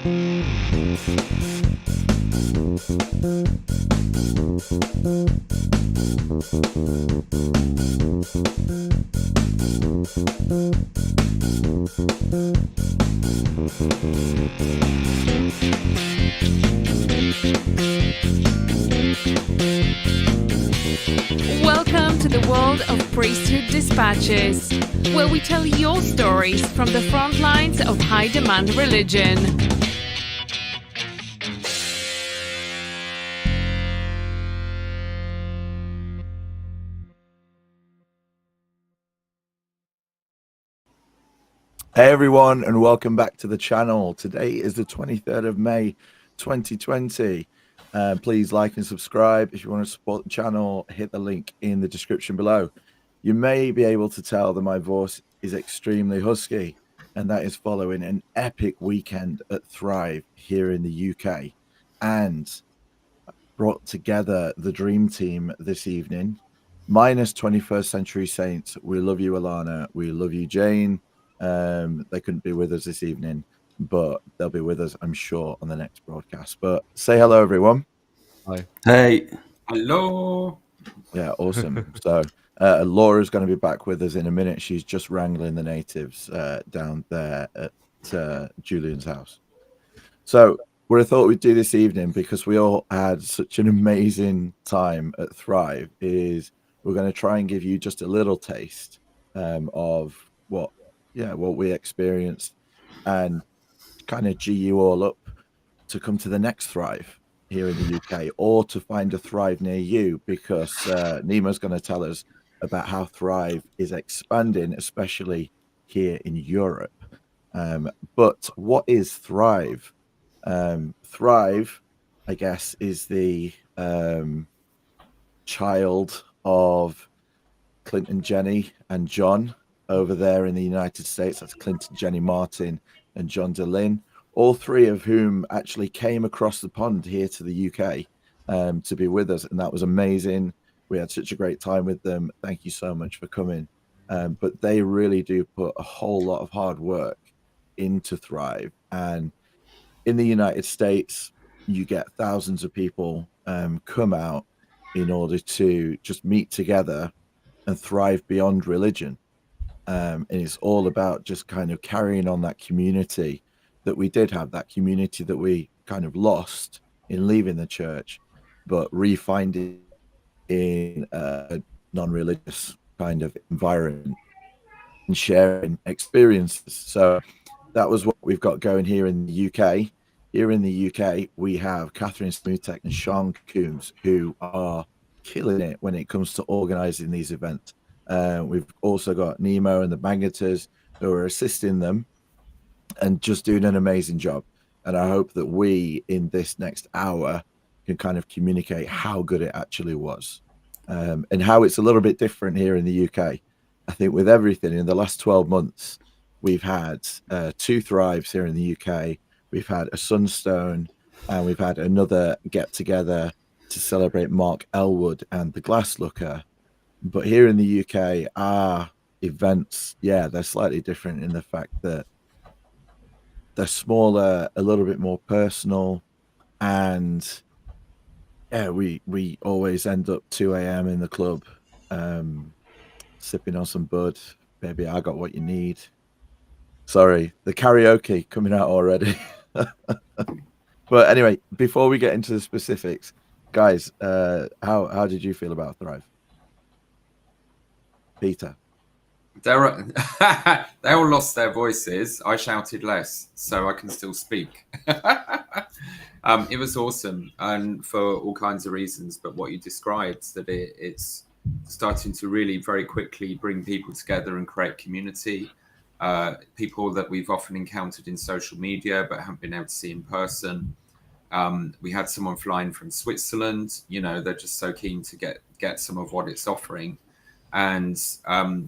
Welcome to the world of Priesthood Dispatches, where we tell your stories from the front lines of high-demand religion. Hey everyone, and welcome back to the channel. Today is the 23rd of May 2020. Please like and subscribe. If you want to support the channel, hit the link in the description below. You may be able to tell that my voice is extremely husky, and that is following an epic weekend at Thrive here in the UK, and brought together the dream team this evening, minus 21st Century Saints. We love you, Alana. We love you, Jane. They couldn't be with us this evening, but they'll be with us, I'm sure, on the next broadcast. But say hello, everyone. Hi. Hey. Hello. Yeah, awesome. So Laura's going to be back with us in a minute. She's just wrangling the natives down there at Julian's house. So what I thought we'd do this evening, because we all had such an amazing time at Thrive, is we're going to try and give you just a little taste of what we experienced, and kind of G you all up to come to the next Thrive here in the UK, or to find a Thrive near you, because Nemo's going to tell us about how Thrive is expanding, especially here in Europe. But what is Thrive? Thrive, I guess, is the child of Clinton, Jenny, and John over there in the United States. That's Clinton, Jenny Martin, and John DeLynn, all three of whom actually came across the pond here to the UK to be with us, and that was amazing. We had such a great time with them. Thank you so much for coming. But they really do put a whole lot of hard work into Thrive, and in the United States, you get thousands of people come out in order to just meet together and thrive beyond religion. And it's all about just kind of carrying on that community that we did have, that community that we kind of lost in leaving the church, but refinding in a non-religious kind of environment and sharing experiences. So that was what we've got going here in the UK. Here in the UK, we have Catherine Smutek and Sean Coombs, who are killing it when it comes to organizing these events. We've also got Nemo and the Bangaters, who are assisting them and just doing an amazing job. And I hope that we, in this next hour, can kind of communicate how good it actually was, and how it's a little bit different here in the UK. I think with everything in the last 12 months, we've had 2 Thrives here in the UK. We've had a Sunstone, and we've had another get-together to celebrate Mark Elwood and the Glasslooker. But here in the UK, our events, they're slightly different in the fact that they're smaller, a little bit more personal, and we always end up 2 a.m. in the club, sipping on some bud. Baby, I got what you need. Sorry, the karaoke coming out already. But anyway, before we get into the specifics, guys, how did you feel about Thrive? Peter? They all lost their voices. I shouted less, so I can still speak. It was awesome, and for all kinds of reasons. But what you described, that it's starting to really very quickly bring people together and create community. People that we've often encountered in social media but haven't been able to see in person. We had someone flying from Switzerland. You know, they're just so keen to get some of what it's offering. And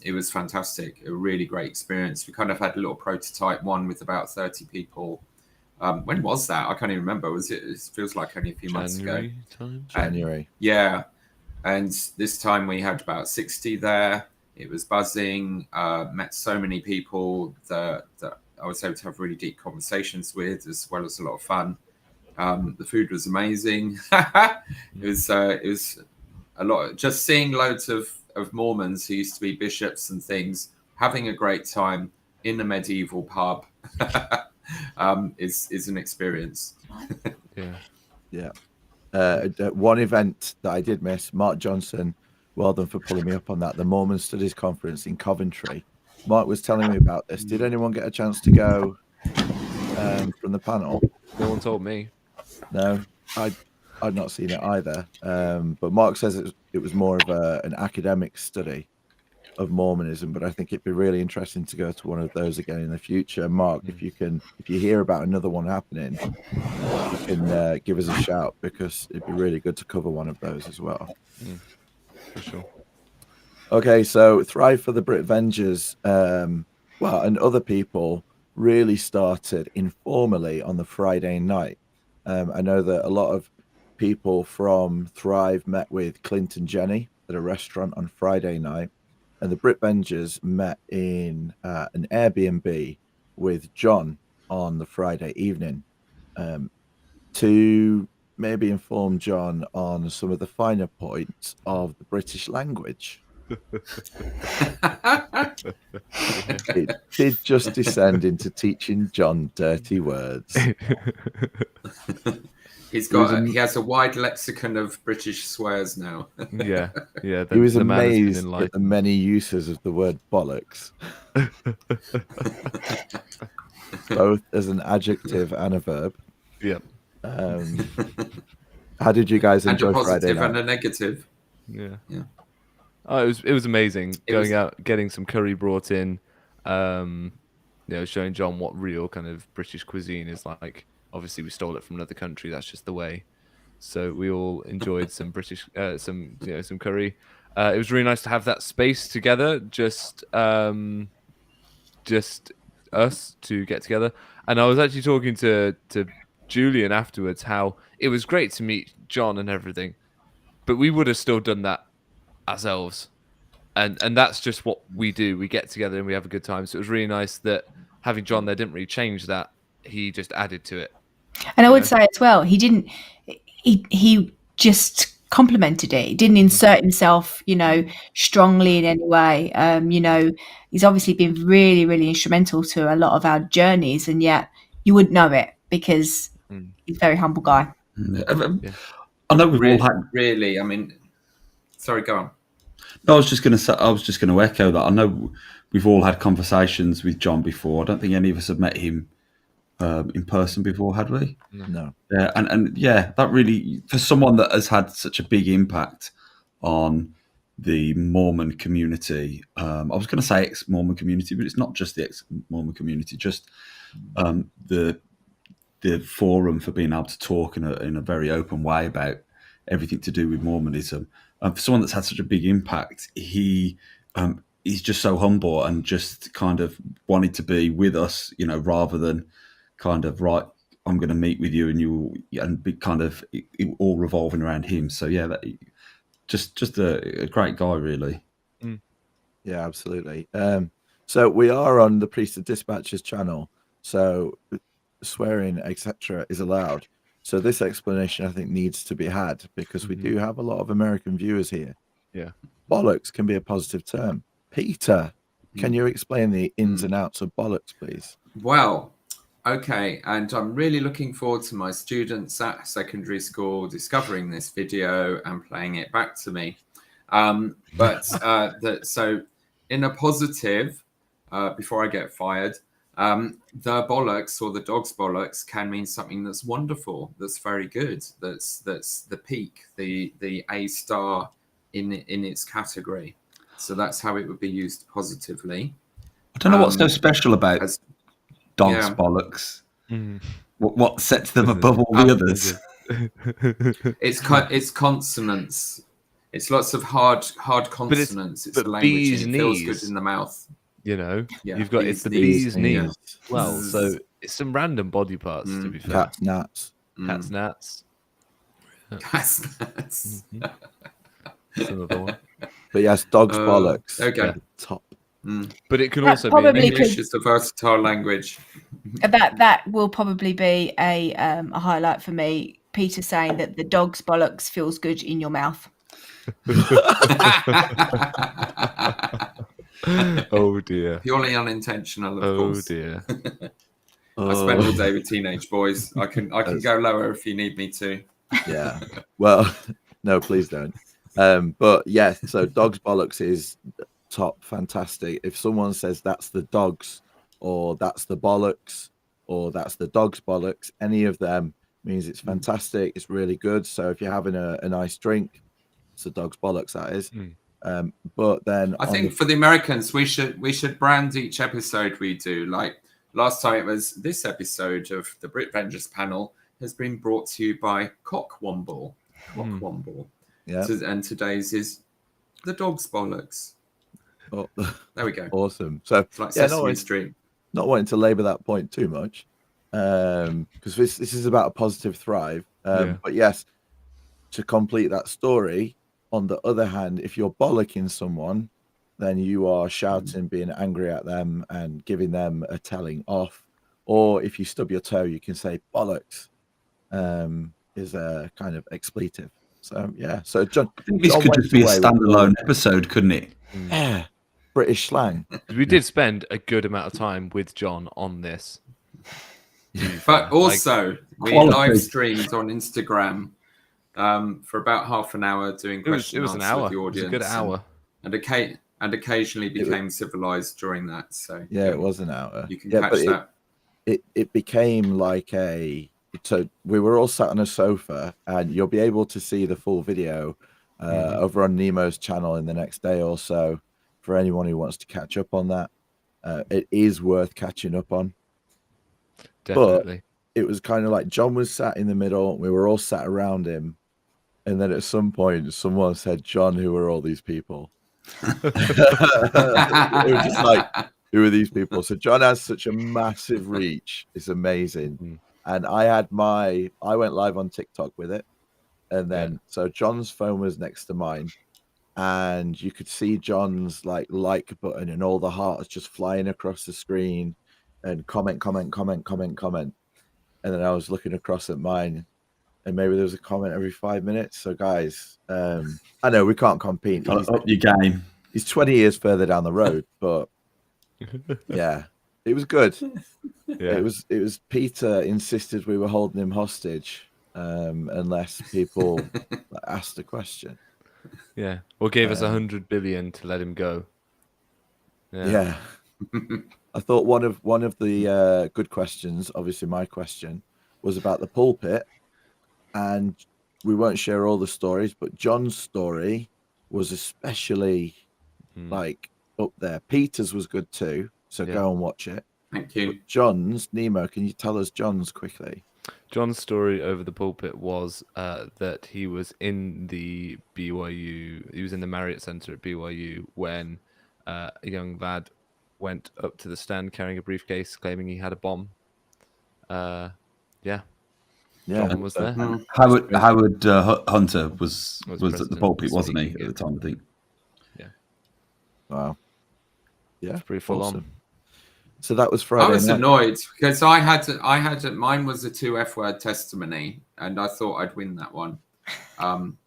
it was fantastic, a really great experience. We kind of had a little prototype one with about 30 people. When was that? I can't even remember. It feels like only a few months ago. January. Yeah. And this time we had about 60 there. It was buzzing, met so many people that I was able to have really deep conversations with, as well as a lot of fun. The food was amazing. It was a lot. Just seeing loads of Mormons who used to be bishops and things having a great time in a medieval pub is an experience. Yeah. One event that I did miss, Mark Johnson, well done for pulling me up on that, the Mormon Studies Conference in Coventry. Mark was telling me about this. Did anyone get a chance to go from the panel? No one told me. No, I'd not seen it either. But Mark says it was more of an academic study of Mormonism, but I think it'd be really interesting to go to one of those again in the future. Mark, if you hear about another one happening, you can give us a shout, because it'd be really good to cover one of those as well. For sure. Okay, so Thrive for the Britvengers, and other people really started informally on the Friday night. I know that a lot of people from Thrive met with Clint and Jenny at a restaurant on Friday night, and the Britvengers met in an Airbnb with John on the Friday evening to maybe inform John on some of the finer points of the British language. It did just descend into teaching John dirty words. He has a wide lexicon of British swears now. Yeah. He was amazed at the many uses of the word bollocks, both as an adjective and a verb. Yep. How did you guys enjoy Friday night? And a negative. Yeah. Oh, it was amazing. Going out, getting some curry brought in, showing John what real kind of British cuisine is like. Obviously, we stole it from another country. That's just the way. So we all enjoyed some British, some curry. It was really nice to have that space together, just us to get together. And I was actually talking to Julian afterwards how it was great to meet John and everything, but we would have still done that ourselves. And that's just what we do. We get together and we have a good time. So it was really nice that having John there didn't really change that. He just added to it. And I would say as well, he just complimented it. He didn't insert himself, strongly in any way. He's obviously been really, really instrumental to a lot of our journeys, and yet you wouldn't know it because he's a very humble guy. I know we've all had really. I mean, sorry, go on. No, I was just going to echo that. I know we've all had conversations with John before. I don't think any of us have met him in person before, had we? No. Yeah, and that really, for someone that has had such a big impact on the Mormon community, I was going to say ex-Mormon community, but it's not just the ex-Mormon community, just the forum for being able to talk in a very open way about everything to do with Mormonism. For someone that's had such a big impact, he's just so humble and just kind of wanted to be with us, rather than kind of, right, I'm going to meet with you and be kind of it all revolving around him. So just a great guy, really. Yeah, absolutely. So we are on the Priest of Dispatches channel, so swearing, etc., is allowed. So this explanation, I think, needs to be had, because we do have a lot of American viewers here. Yeah. Bollocks can be a positive term. Peter, can you explain the ins and outs of bollocks, please? Well, okay, and I'm really looking forward to my students at secondary school discovering this video and playing it back to me. So in a positive, before I get fired, the bollocks or the dog's bollocks can mean something that's wonderful, that's very good, that's the peak, the A star in its category. So that's how it would be used positively. I don't know what's so special about dogs' bollocks. What sets them above all the others? It's consonants. It's lots of hard consonants. It's the language, and it feels good in the mouth. You've got it's the bee's knees as well. So it's some random body parts, to be fair. Cat's nuts. Cat's nuts. Cat's nuts. That's another one. But yes, dog's bollocks. Okay. Top. But it can That also probably be an English is a versatile language. that will probably be a highlight for me. Peter saying that the dog's bollocks feels good in your mouth. Oh dear. Purely unintentional, of Oh course. dear. I spent all day with teenage boys. I can go lower if you need me to. Yeah. Well, no, please don't. But yeah, so dog's bollocks is top, fantastic. If someone says that's the dogs, or that's the bollocks, or that's the dog's bollocks, any of them means it's fantastic. It's really good. So if you're having a nice drink, it's the dog's bollocks, that is. But then I think for the Americans, we should brand each episode we do. Like last time, it was this episode of the Britvengers panel has been brought to you by Cockwomble. Cockwomble. Yeah. And today's is the dog's bollocks. Oh, there we go. Awesome. So It's like Sesame Street. Not wanting to labour that point too much, because this is about a positive thrive. But yes, to complete that story, on the other hand, if you're bollocking someone, then you are shouting, being angry at them and giving them a telling off. Or if you stub your toe, you can say bollocks, is a kind of expletive. So yeah, so John, I think this John could went just be a away with standalone episode, couldn't it? Yeah, British slang. We did spend a good amount of time with John on this. But also, we quality. live streamed on Instagram for about half an hour doing question It was and an answer hour. with the It was audience. a good hour. And occasionally became civilized during that. So Yeah, it was an hour. you can yeah, catch but that. It became like so we were all sat on a sofa, and you'll be able to see the full video over on Nemo's channel in the next day or so for anyone who wants to catch up on that. It is worth catching up on. Definitely. But it was kind of like John was sat in the middle, we were all sat around him, and then at some point someone said, "John, who are all these people?" It was just like, who are these people? So John has such a massive reach. It's amazing. And I went live on TikTok with it. And then, so John's phone was next to mine, and you could see John's like button and all the hearts just flying across the screen and comment. And then I was looking across at mine, and maybe there was a comment every 5 minutes. So guys, I know we can't compete. Up your game. He's 20 years further down the road, but yeah, it was good. Yeah. It was Peter insisted we were holding him hostage unless people asked a question. Yeah. Or gave us 100 billion to let him go. Yeah. I thought one of the good questions, obviously my question, was about the pulpit, and we won't share all the stories, but John's story was especially like up there. Peter's was good too, so go and watch it. Thank you. But John's, Nemo, can you tell us John's quickly? John's story over the pulpit was that he was in the BYU, he was in the Marriott Center at BYU when a young lad went up to the stand carrying a briefcase claiming he had a bomb. Yeah. John was there. Howard Hunter was at the president pulpit, wasn't he, speaking, at the time, I think. Wow. Yeah. It's pretty full on. So that was Friday I was night. annoyed because I had mine was a 2 F-word testimony, and I thought I'd win that one. I'm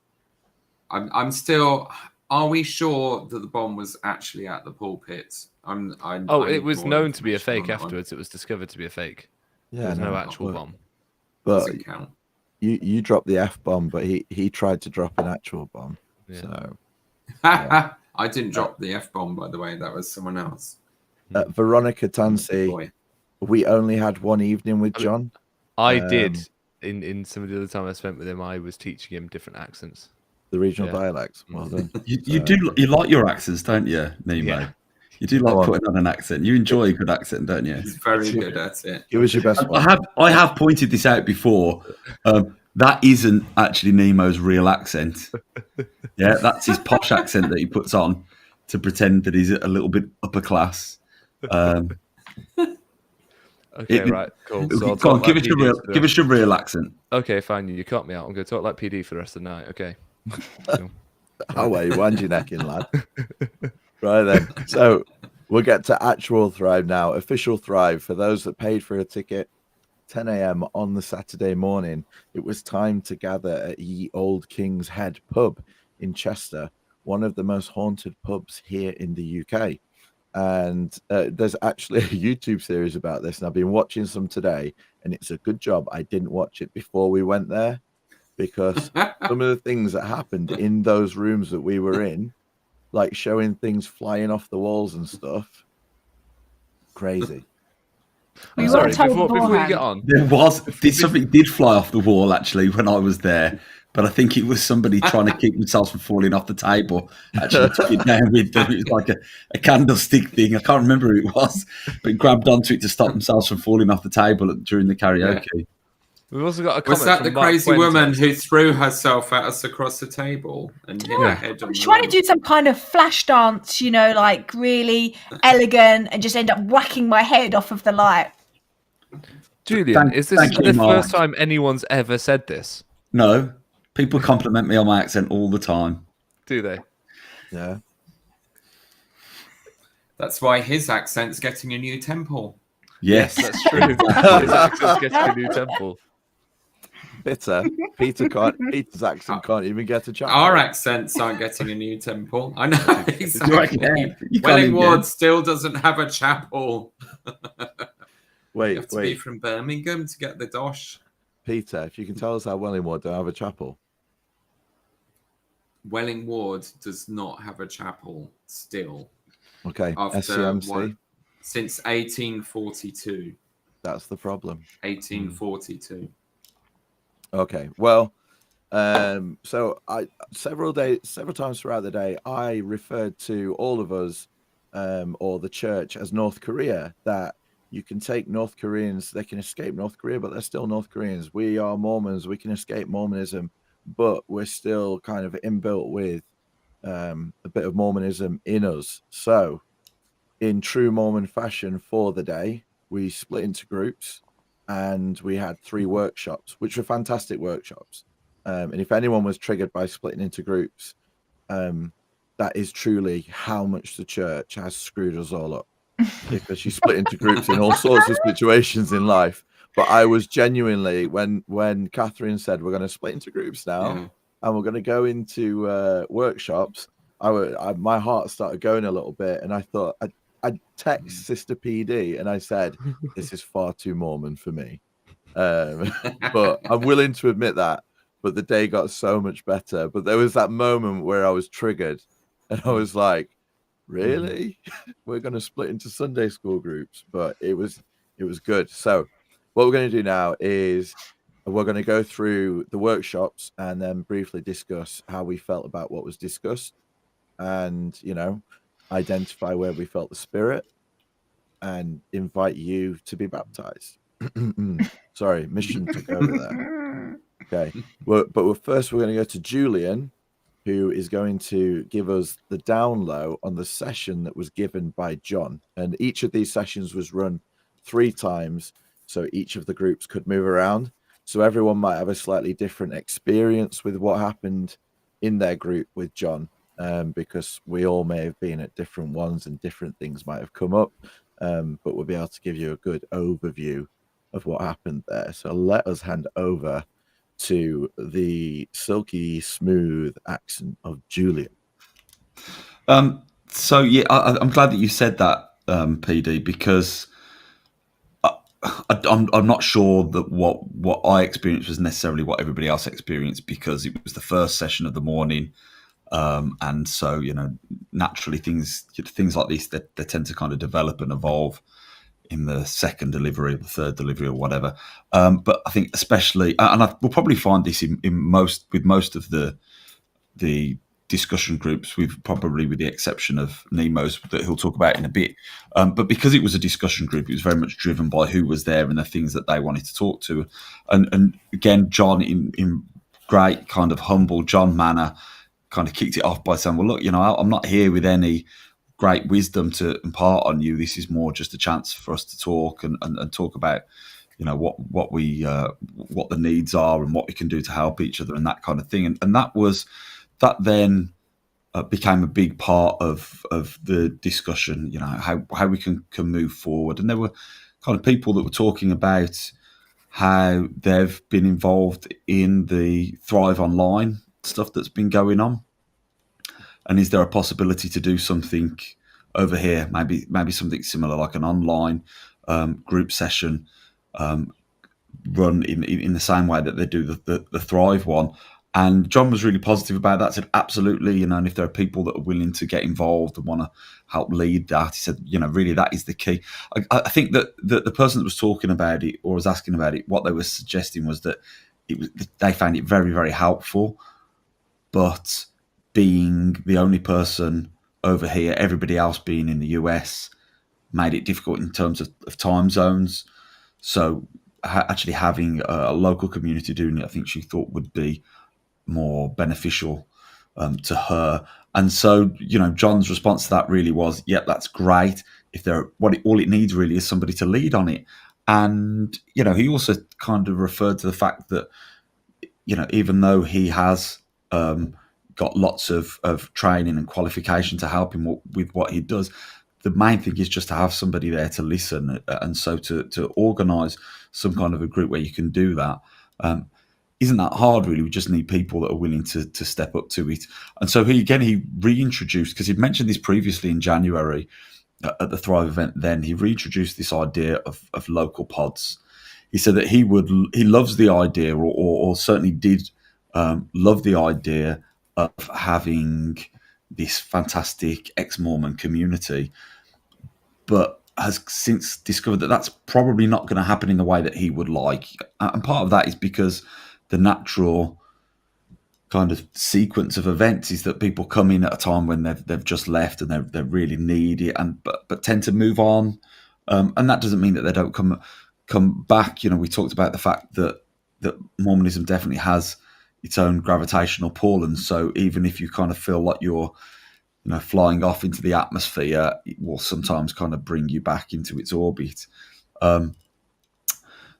still. Are we sure that the bomb was actually at the pulpit? It was known to be a fake afterwards. It was discovered to be a fake. Yeah, There's no actual bomb. But Doesn't count. you dropped the F bomb, but he tried to drop an actual bomb. Yeah. So I didn't drop the F-bomb, by the way. That was someone else. Veronica Tansey, Boy. we only had one evening with John. I did. In some of the other time I spent with him, I was teaching him different accents. The regional dialects. Well done. You like your accents, don't you, Nemo? Yeah. You do like putting on an accent. You enjoy a good accent, don't you? He's very good at it. Give us your best one. I have pointed this out before. That isn't actually Nemo's real accent. Yeah, that's his posh accent that he puts on to pretend that he's a little bit upper class. Okay, right, cool. So Go on, give us your real accent. Okay, fine. You cut me out. I'm going to talk like PD for the rest of the night. Okay. Cool. Oh, well, you wind your neck in, lad. Right then. So We'll get to actual Thrive now. Official Thrive for those that paid for a ticket. 10 a.m. on the Saturday morning. It was time to gather at Ye Old King's Head pub in Chester, one of the most haunted pubs here in the UK. And there's actually a YouTube series about this, and I've been watching some today, and it's a good job I didn't watch it before we went there, because some of the things that happened in those rooms that we were in, like showing things flying off the walls and stuff, crazy. We Sorry, weren't told before you beforehand. get on, Something did fly off the wall actually when I was there, but I think it was somebody trying to keep themselves from falling off the table. Actually, took it down with them. It was like a candlestick thing. I can't remember who it was, but grabbed onto it to stop themselves from falling off the table during the karaoke. Yeah. we've also got a comment. Was that from the Mark crazy Fuentes. woman who threw herself at us across the table and hit her head I on was the trying to lamp? do some kind of flash dance, like really elegant, and just end up whacking my head off of the light. Julian, is this thank you, the Mark. first time anyone's ever said this? No, people compliment me on my accent all the time. Do they? Yeah. That's why his accent's getting a new temple. Yes, That's true. His accent's getting a new temple. Bitter. Peter's accent can't even get a chapel. Our accents aren't getting a new temple. I know, exactly. You can't Welling even Ward get- still doesn't have a chapel. You have Wait, to be from Birmingham to get the dosh. Peter, if you can tell us how Wellingwood don't have a chapel. Welling Ward does not have a chapel still. Okay, After SCMC, since 1842. that's the problem. 1842. Okay, well, so I several times throughout the day, I referred to all of us, or the church, as North Korea. That you can take North Koreans, they can escape North Korea, but they're still North Koreans. We are Mormons, we can escape Mormonism, but we're still kind of inbuilt with a bit of Mormonism in us. So, in true Mormon fashion, for the day, we split into groups. And we had 3 workshops, which were fantastic workshops. And if anyone was triggered by splitting into groups, that is truly how much the church has screwed us all up, because you split into groups in all sorts of situations in life. But I was genuinely, when Catherine said we're going to split into groups now and we're going to go into workshops, my heart started going a little bit, and I thought I'd text Sister PD and I said, this is far too Mormon for me. But I'm willing to admit that. But the day got so much better. But there was that moment where I was triggered and I was like, really? We're going to split into Sunday school groups. But it was good. So what we're going to do now is we're going to go through the workshops and then briefly discuss how we felt about what was discussed, and, identify where we felt the Spirit, and invite you to be baptized. Sorry, mission took over there. Okay, but first we're going to go to Julian, who is going to give us the down low on the session that was given by John. And each of these sessions was run 3 times, so each of the groups could move around. So everyone might have a slightly different experience with what happened in their group with John. Because we all may have been at different ones and different things might have come up, but we'll be able to give you a good overview of what happened there. So let us hand over to the silky smooth accent of Julian. So yeah, I'm glad that you said that, PD, because I'm not sure that what I experienced was necessarily what everybody else experienced, because it was the first session of the morning. And so, naturally things like this, they tend to kind of develop and evolve in the second delivery, the third delivery, or whatever. But I think especially, and we'll probably find this with most of the discussion groups, with the exception of Nemo's that he'll talk about in a bit. But because it was a discussion group, it was very much driven by who was there and the things that they wanted to talk to. And again, John, in great kind of humble John manner, kind of kicked it off by saying, well, look, I'm not here with any great wisdom to impart on you. This is more just a chance for us to talk and talk about, what the needs are and what we can do to help each other and that kind of thing. And that then became a big part of the discussion. You know, how we can move forward, and there were kind of people that were talking about how they've been involved in the Thrive Online stuff that's been going on, and is there a possibility to do something over here, maybe something similar, like an online group session, run in the same way that they do the Thrive one. And John was really positive about that, said absolutely, you know, and if there are people that are willing to get involved and want to help lead that, he said, you know, really that is the key. I think that the person that was talking about it or was asking about it, what they were suggesting was that they found it very, very helpful, but being the only person over here, everybody else being in the US, made it difficult in terms of time zones. So actually having a local community doing it, I think she thought would be more beneficial to her. And so, you know, John's response to that really was, yeah, that's great. If all it needs really is somebody to lead on it. And, you know, he also kind of referred to the fact that, you know, even though he has got lots of training and qualification to help him with what he does, the main thing is just to have somebody there to listen. And so to organise some kind of a group where you can do that isn't that hard, really. We just need people that are willing to step up to it. And so he reintroduced, because he'd mentioned this previously in January at the Thrive event, then he reintroduced this idea of local pods. He said that he loves the idea, or certainly did love the idea of having this fantastic ex-Mormon community, but has since discovered that that's probably not going to happen in the way that he would like. And part of that is because the natural kind of sequence of events is that people come in at a time when they've just left and they're really needy, but tend to move on. And that doesn't mean that they don't come back. You know, we talked about the fact that Mormonism definitely has its own gravitational pull, and so even if you kind of feel like you're, you know, flying off into the atmosphere, it will sometimes kind of bring you back into its orbit.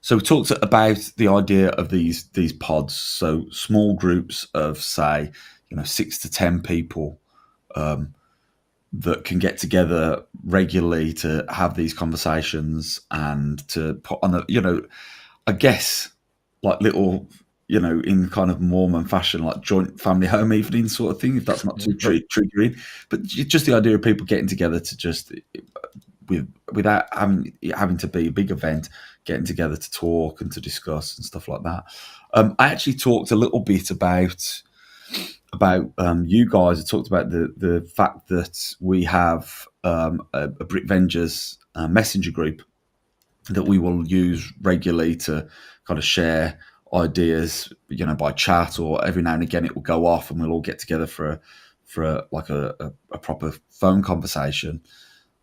So we talked about the idea of these pods, so small groups of, say, you know, 6 to 10 people that can get together regularly to have these conversations and to put on a, you know, I guess like little, you know, in kind of Mormon fashion, like joint family home evening sort of thing, if that's not too triggering. But just the idea of people getting together to just, without having to be a big event, getting together to talk and to discuss and stuff like that. I actually talked a little bit about you guys. I talked about the fact that we have a Britvengers messenger group that we will use regularly to kind of share ideas, you know, by chat, or every now and again it will go off and we'll all get together for a proper phone conversation.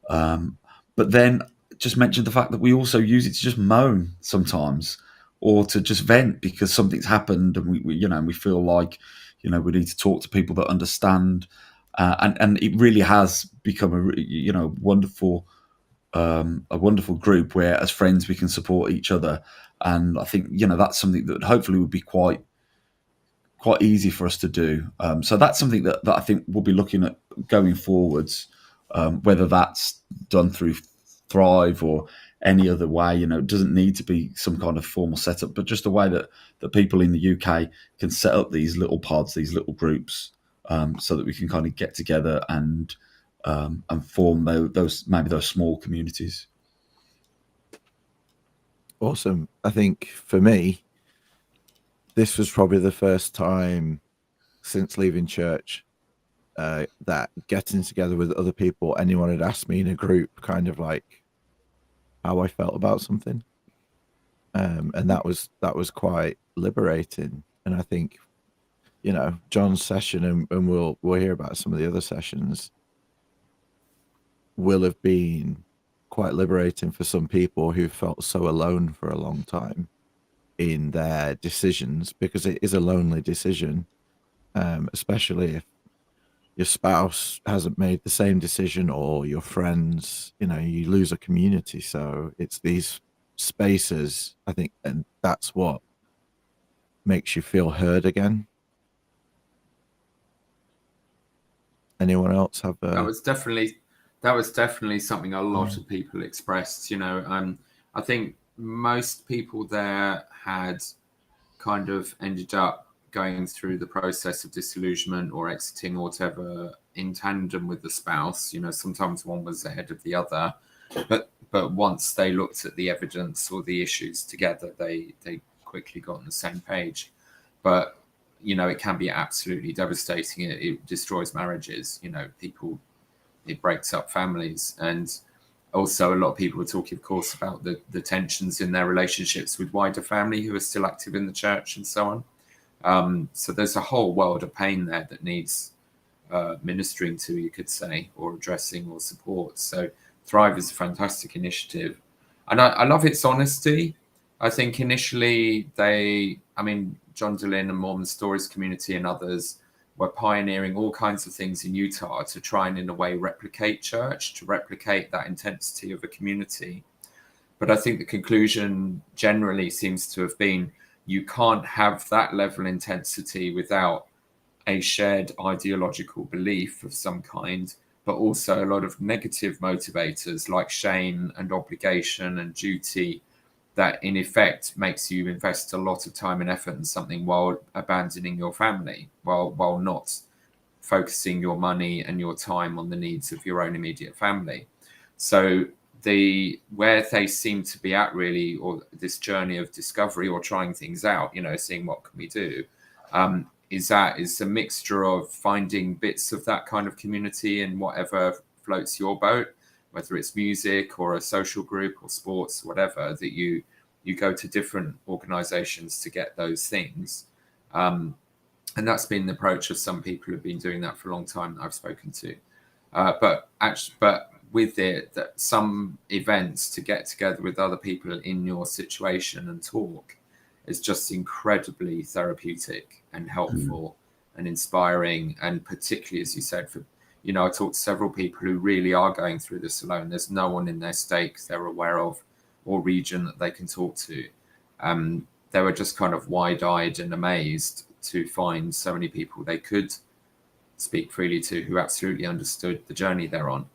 But then just mentioned the fact that we also use it to just moan sometimes, or to just vent because something's happened and we you know, we feel like, you know, we need to talk to people that understand, and it really has become a wonderful group where as friends we can support each other. And I think, you know, that's something that hopefully would be quite easy for us to do. So that's something that I think we'll be looking at going forwards, whether that's done through Thrive or any other way. You know, it doesn't need to be some kind of formal setup, but just a way that people in the UK can set up these little pods, these little groups, so that we can kind of get together and form those small communities. Awesome. I think for me, this was probably the first time since leaving church that getting together with other people, anyone had asked me in a group kind of like how I felt about something. And that was quite liberating. And I think, you know, John's session, and we'll hear about some of the other sessions, will have been quite liberating for some people who felt so alone for a long time in their decisions, because it is a lonely decision, especially if your spouse hasn't made the same decision, or your friends, you know, you lose a community. So it's these spaces, I think, and that's what makes you feel heard again. Anyone else have That was definitely something a lot of people expressed. I think most people there had kind of ended up going through the process of disillusionment or exiting or whatever in tandem with the spouse. Sometimes one was ahead of the other, but once they looked at the evidence or the issues together, they quickly got on the same page. But it can be absolutely devastating. It destroys marriages. It breaks up families. And also a lot of people were talking, of course, about the tensions in their relationships with wider family who are still active in the church and so on. So there's a whole world of pain there that needs ministering to, you could say, or addressing or support. So Thrive is a fantastic initiative. And I love its honesty. I think initially John DeLynn and Mormon Stories community and others were pioneering all kinds of things in Utah to try and, in a way, replicate church, to replicate that intensity of a community. But I think the conclusion generally seems to have been you can't have that level of intensity without a shared ideological belief of some kind, but also a lot of negative motivators like shame and obligation and duty that in effect makes you invest a lot of time and effort in something while abandoning your family, while not focusing your money and your time on the needs of your own immediate family. So where they seem to be at really, or this journey of discovery or trying things out, seeing what can we do, is a mixture of finding bits of that kind of community in whatever floats your boat, whether it's music or a social group or sports, whatever, that you go to different organizations to get those things. And that's been the approach of some people who've been doing that for a long time that I've spoken to. But with it, that some events to get together with other people in your situation and talk is just incredibly therapeutic and helpful and inspiring. And particularly, as you said, I talked to several people who really are going through this alone. There's no one in their stake they're aware of or region that they can talk to. They were just kind of wide-eyed and amazed to find so many people they could speak freely to who absolutely understood the journey they're on.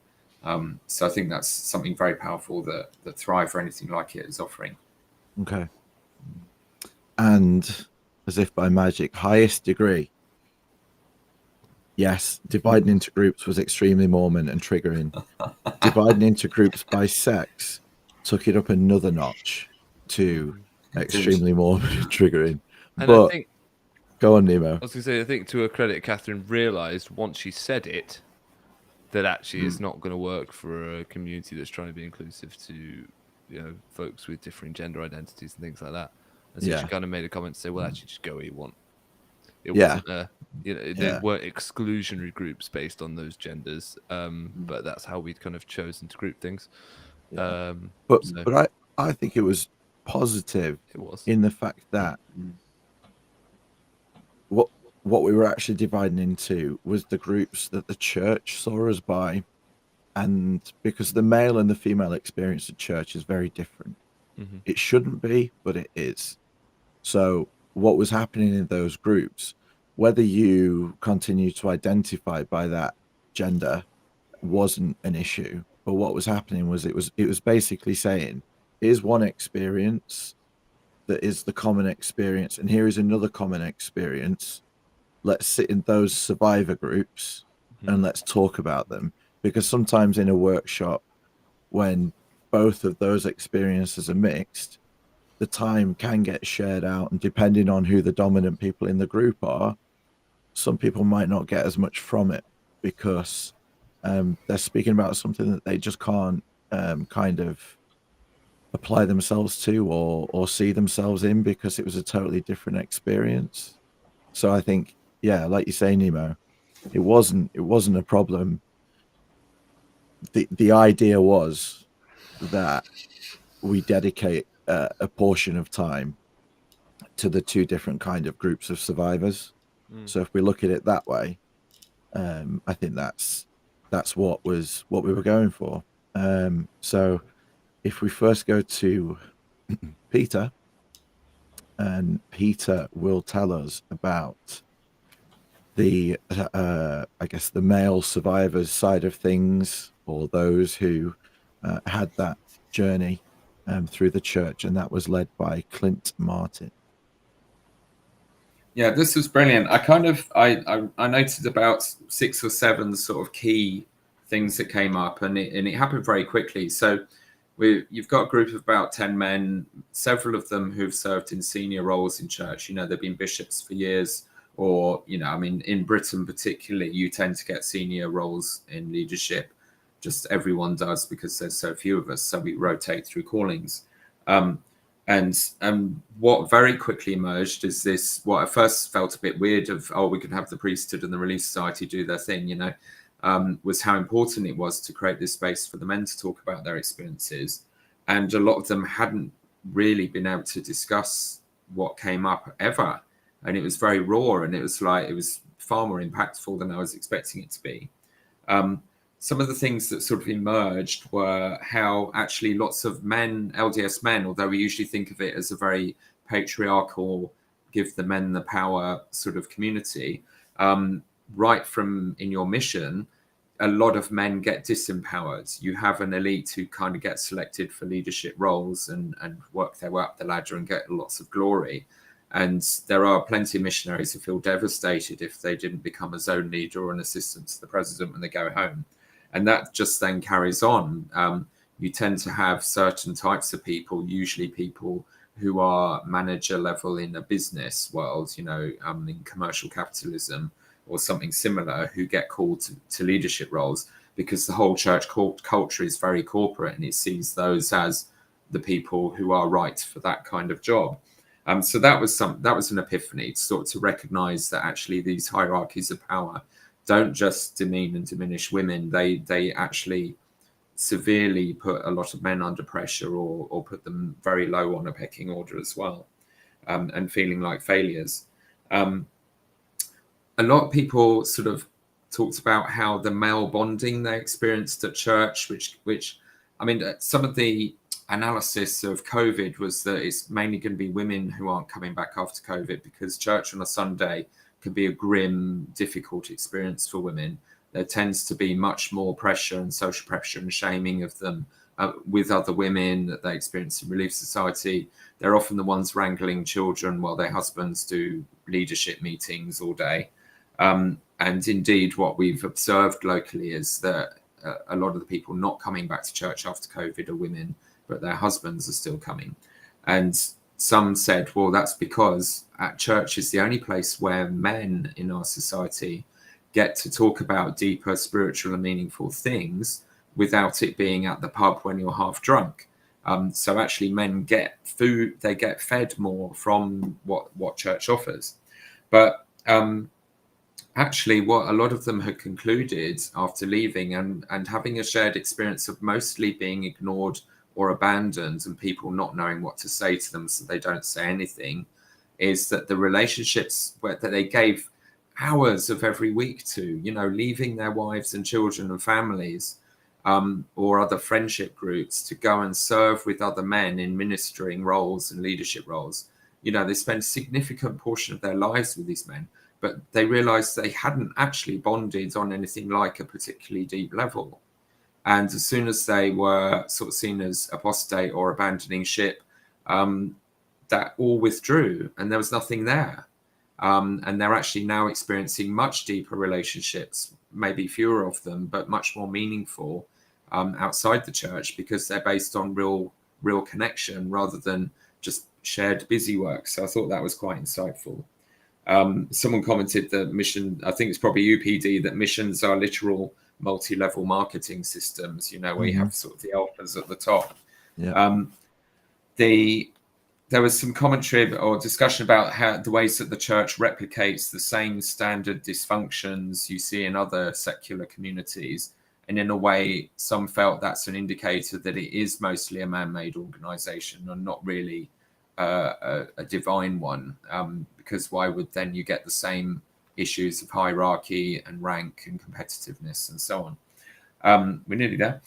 So I think that's something very powerful that Thrive or anything like it is offering. Okay. And as if by magic, highest degree. Yes, dividing into groups was extremely Mormon and triggering. Dividing into groups by sex took it up another notch to extremely Mormon and triggering. And but I think, go on, Nemo. I was going to say, I think to her credit, Catherine realised once she said it that actually it's not going to work for a community that's trying to be inclusive to folks with differing gender identities and things like that. And so she kind of made a comment to say, well, actually, just go where you want. It wasn't there weren't exclusionary groups based on those genders, but that's how we'd kind of chosen to group things. But I think it was positive. It was in the fact that what we were actually dividing into was the groups that the church saw us by, and because the male and the female experience of church is very different. It shouldn't be, but it is. So what was happening in those groups, whether you continue to identify by that gender, wasn't an issue. But what was happening was it was basically saying, here's one experience that is the common experience, and here is another common experience. Let's sit in those survivor groups and let's talk about them. Because sometimes in a workshop, when both of those experiences are mixed, the time can get shared out, and depending on who the dominant people in the group are, some people might not get as much from it because they're speaking about something that they just can't kind of apply themselves to or see themselves in because it was a totally different experience. So I think, like you say, Nemo, it wasn't a problem. The idea was that we dedicate a portion of time to the two different kind of groups of survivors. So if we look at it that way, I think that's what we were going for. So if we first go to Peter, and Peter will tell us about the I guess the male survivors side of things, or those who had that journey through the church, and that was led by Clint Martin. Yeah, this was brilliant. I noted about 6 or 7 sort of key things that came up, and it happened very quickly. So you've got a group of about 10 men, several of them who've served in senior roles in church. You know, they've been bishops for years, or, you know, I mean, in Britain particularly, you tend to get senior roles in leadership. Just everyone does, because there's so few of us, so we rotate through callings. And what very quickly emerged is this, what I first felt a bit weird of, oh, we could have the priesthood and the Relief Society do their thing, you know, was how important it was to create this space for the men to talk about their experiences. And a lot of them hadn't really been able to discuss what came up ever. And it was very raw, and it was far more impactful than I was expecting it to be. Some of the things that sort of emerged were how actually lots of men, LDS men, although we usually think of it as a very patriarchal, give the men the power sort of community, right from in your mission, a lot of men get disempowered. You have an elite who kind of get selected for leadership roles and work their way up the ladder and get lots of glory. And there are plenty of missionaries who feel devastated if they didn't become a zone leader or an assistant to the president when they go home. And that just then carries on. You tend to have certain types of people, usually people who are manager level in a business world, you know, in commercial capitalism or something similar, who get called to leadership roles, because the whole church culture is very corporate, and it sees those as the people who are right for that kind of job. So that was an epiphany, to recognize that actually these hierarchies of power don't just demean and diminish women. They actually severely put a lot of men under pressure, or put them very low on a pecking order as well, and feeling like failures. A lot of people sort of talked about how the male bonding they experienced at church, which I mean, some of the analysis of COVID was that it's mainly going to be women who aren't coming back after COVID, because church on a Sunday can be a grim, difficult experience for women. There tends to be much more pressure and social pressure and shaming of them with other women that they experience in Relief Society. They're often the ones wrangling children while their husbands do leadership meetings all day. And indeed, what we've observed locally is that a lot of the people not coming back to church after COVID are women, but their husbands are still coming. And some said, well, that's because at church is the only place where men in our society get to talk about deeper spiritual and meaningful things without it being at the pub when you're half drunk. So actually men get food, they get fed more from what church offers. But actually what a lot of them had concluded after leaving and having a shared experience of mostly being ignored or abandoned, and people not knowing what to say to them so they don't say anything, is that the relationships that they gave hours of every week to, you know, leaving their wives and children and families, or other friendship groups, to go and serve with other men in ministering roles and leadership roles. You know, they spend a significant portion of their lives with these men, but they realized they hadn't actually bonded on anything like a particularly deep level. And as soon as they were sort of seen as apostate or abandoning ship, that all withdrew and there was nothing there. And they're actually now experiencing much deeper relationships, maybe fewer of them, but much more meaningful outside the church, because they're based on real connection rather than just shared busy work. So I thought that was quite insightful. Someone commented that mission, I think it's probably UPD, that missions are literal multi-level marketing systems, you know, where you have sort of the alphas at the top. Yeah. There was some commentary or discussion about how the ways that the church replicates the same standard dysfunctions you see in other secular communities. And in a way, some felt that's an indicator that it is mostly a man-made organization and not really a divine one, because why would then you get the same issues of hierarchy and rank and competitiveness and so on. We're nearly there.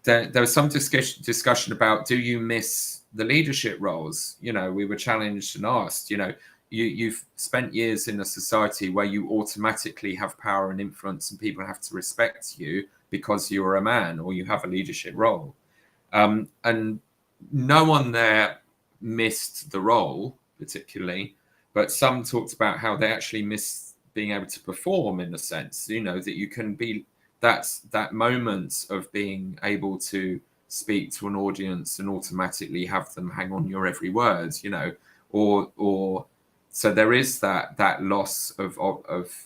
There was some discussion about, do you miss the leadership roles? You know, we were challenged and asked, you know, you've spent years in a society where you automatically have power and influence, and people have to respect you because you're a man or you have a leadership role. And no one there missed the role particularly, but some talked about how they actually missed being able to perform, in a sense, that you can be that moment of being able to speak to an audience and automatically have them hang on your every word, or so there is that loss of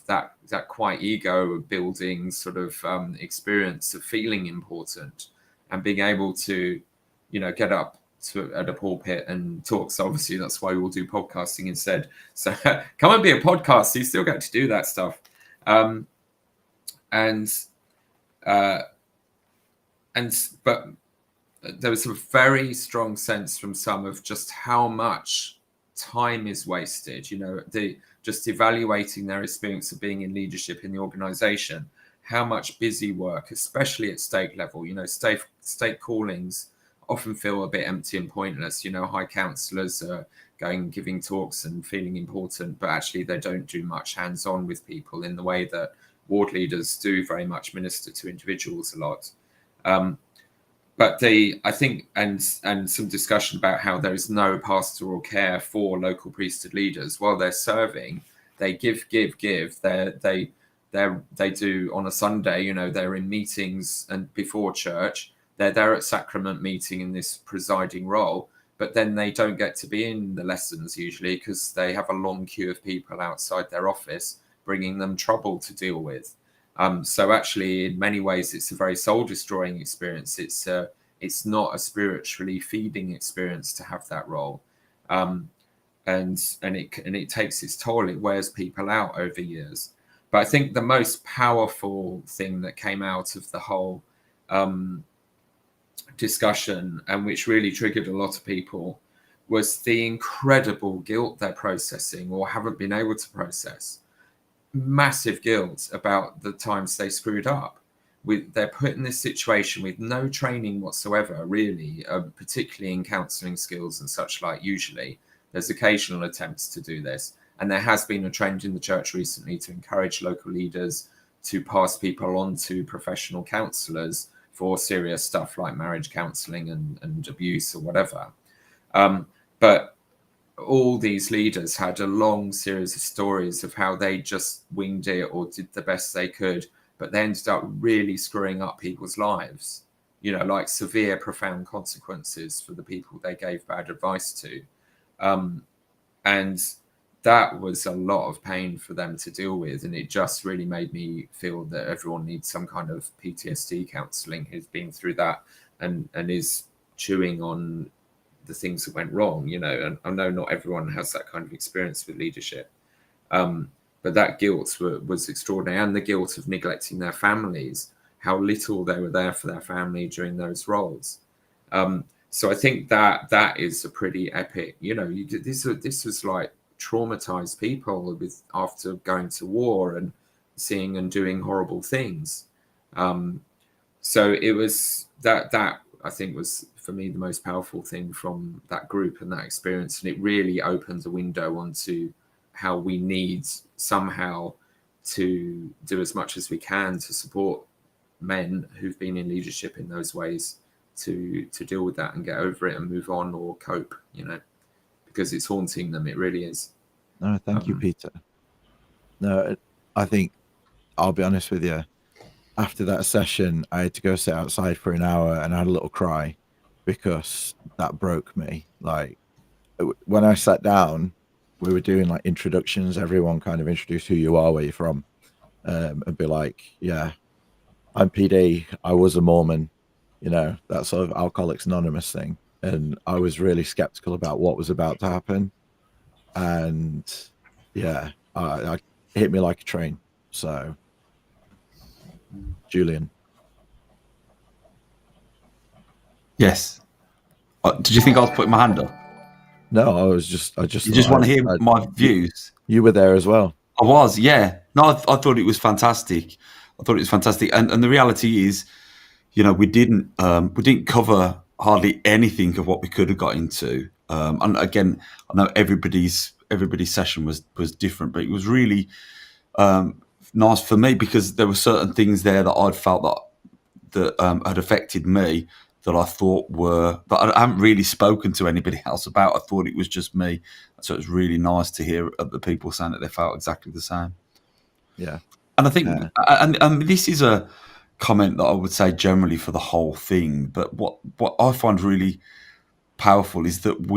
that quite ego building sort of experience of feeling important and being able to get up at a pulpit and talk. So obviously that's why we'll do podcasting instead. So come and be a podcaster, you still get to do that stuff. But there was a very strong sense from some of just how much time is wasted, just evaluating their experience of being in leadership in the organization, how much busy work, especially at state level, state callings often feel a bit empty and pointless. High councillors are going, giving talks and feeling important, but actually they don't do much hands-on with people in the way that ward leaders do very much minister to individuals a lot. But I think, and some discussion about how there is no pastoral care for local priesthood leaders while they're serving. They give. They do on a Sunday. They're in meetings and before church. They're there at sacrament meeting in this presiding role, but then they don't get to be in the lessons usually because they have a long queue of people outside their office bringing them trouble to deal with. So actually, in many ways, it's a very soul-destroying experience. It's not a spiritually feeding experience to have that role, and it takes its toll. It wears people out over years. But I think the most powerful thing that came out of the whole discussion, and which really triggered a lot of people, was the incredible guilt they're processing or haven't been able to process. Massive guilt about the times they screwed up. They're put in this situation with no training whatsoever, really, particularly in counselling skills and such like. Usually there's occasional attempts to do this, and there has been a trend in the church recently to encourage local leaders to pass people on to professional counsellors for serious stuff like marriage counselling and abuse or whatever. But all these leaders had a long series of stories of how they just winged it or did the best they could, but they ended up really screwing up people's lives, like severe, profound consequences for the people they gave bad advice to. And that was a lot of pain for them to deal with. And it just really made me feel that everyone needs some kind of PTSD counselling who's been through that and is chewing on the things that went wrong, and I know not everyone has that kind of experience with leadership. But that guilt was extraordinary, and the guilt of neglecting their families, how little they were there for their family during those roles. So I think that is a pretty epic, this was like traumatized people after going to war and seeing and doing horrible things. So it was that I think was, for me, the most powerful thing from that group and that experience. And it really opened a window onto how we need somehow to do as much as we can to support men who've been in leadership in those ways to deal with that and get over it and move on or cope, because it's haunting them. It really is. No, thank you, Peter. No, I think, I'll be honest with you, after that session, I had to go sit outside for an hour and I had a little cry because that broke me. Like, when I sat down, we were doing like introductions. Everyone kind of introduced who you are, where you're from, and be like, yeah, I'm PD. I was a Mormon, that sort of Alcoholics Anonymous thing. And I was really skeptical about what was about to happen. And yeah, it hit me like a train. So, Julian. Yes. Did you think I was putting my hand up? No, I just You just want to hear my views? You were there as well. I was, yeah. No, I thought it was fantastic. And the reality is, we didn't cover hardly anything of what we could have got into. And again, I know everybody's session was different, but it was really nice for me because there were certain things there that I'd felt that had affected me that I thought that I haven't really spoken to anybody else about. I thought it was just me, so it was really nice to hear other people saying that they felt exactly the same. Yeah, and I think, and this is a comment that I would say generally for the whole thing, but what I find really powerful is that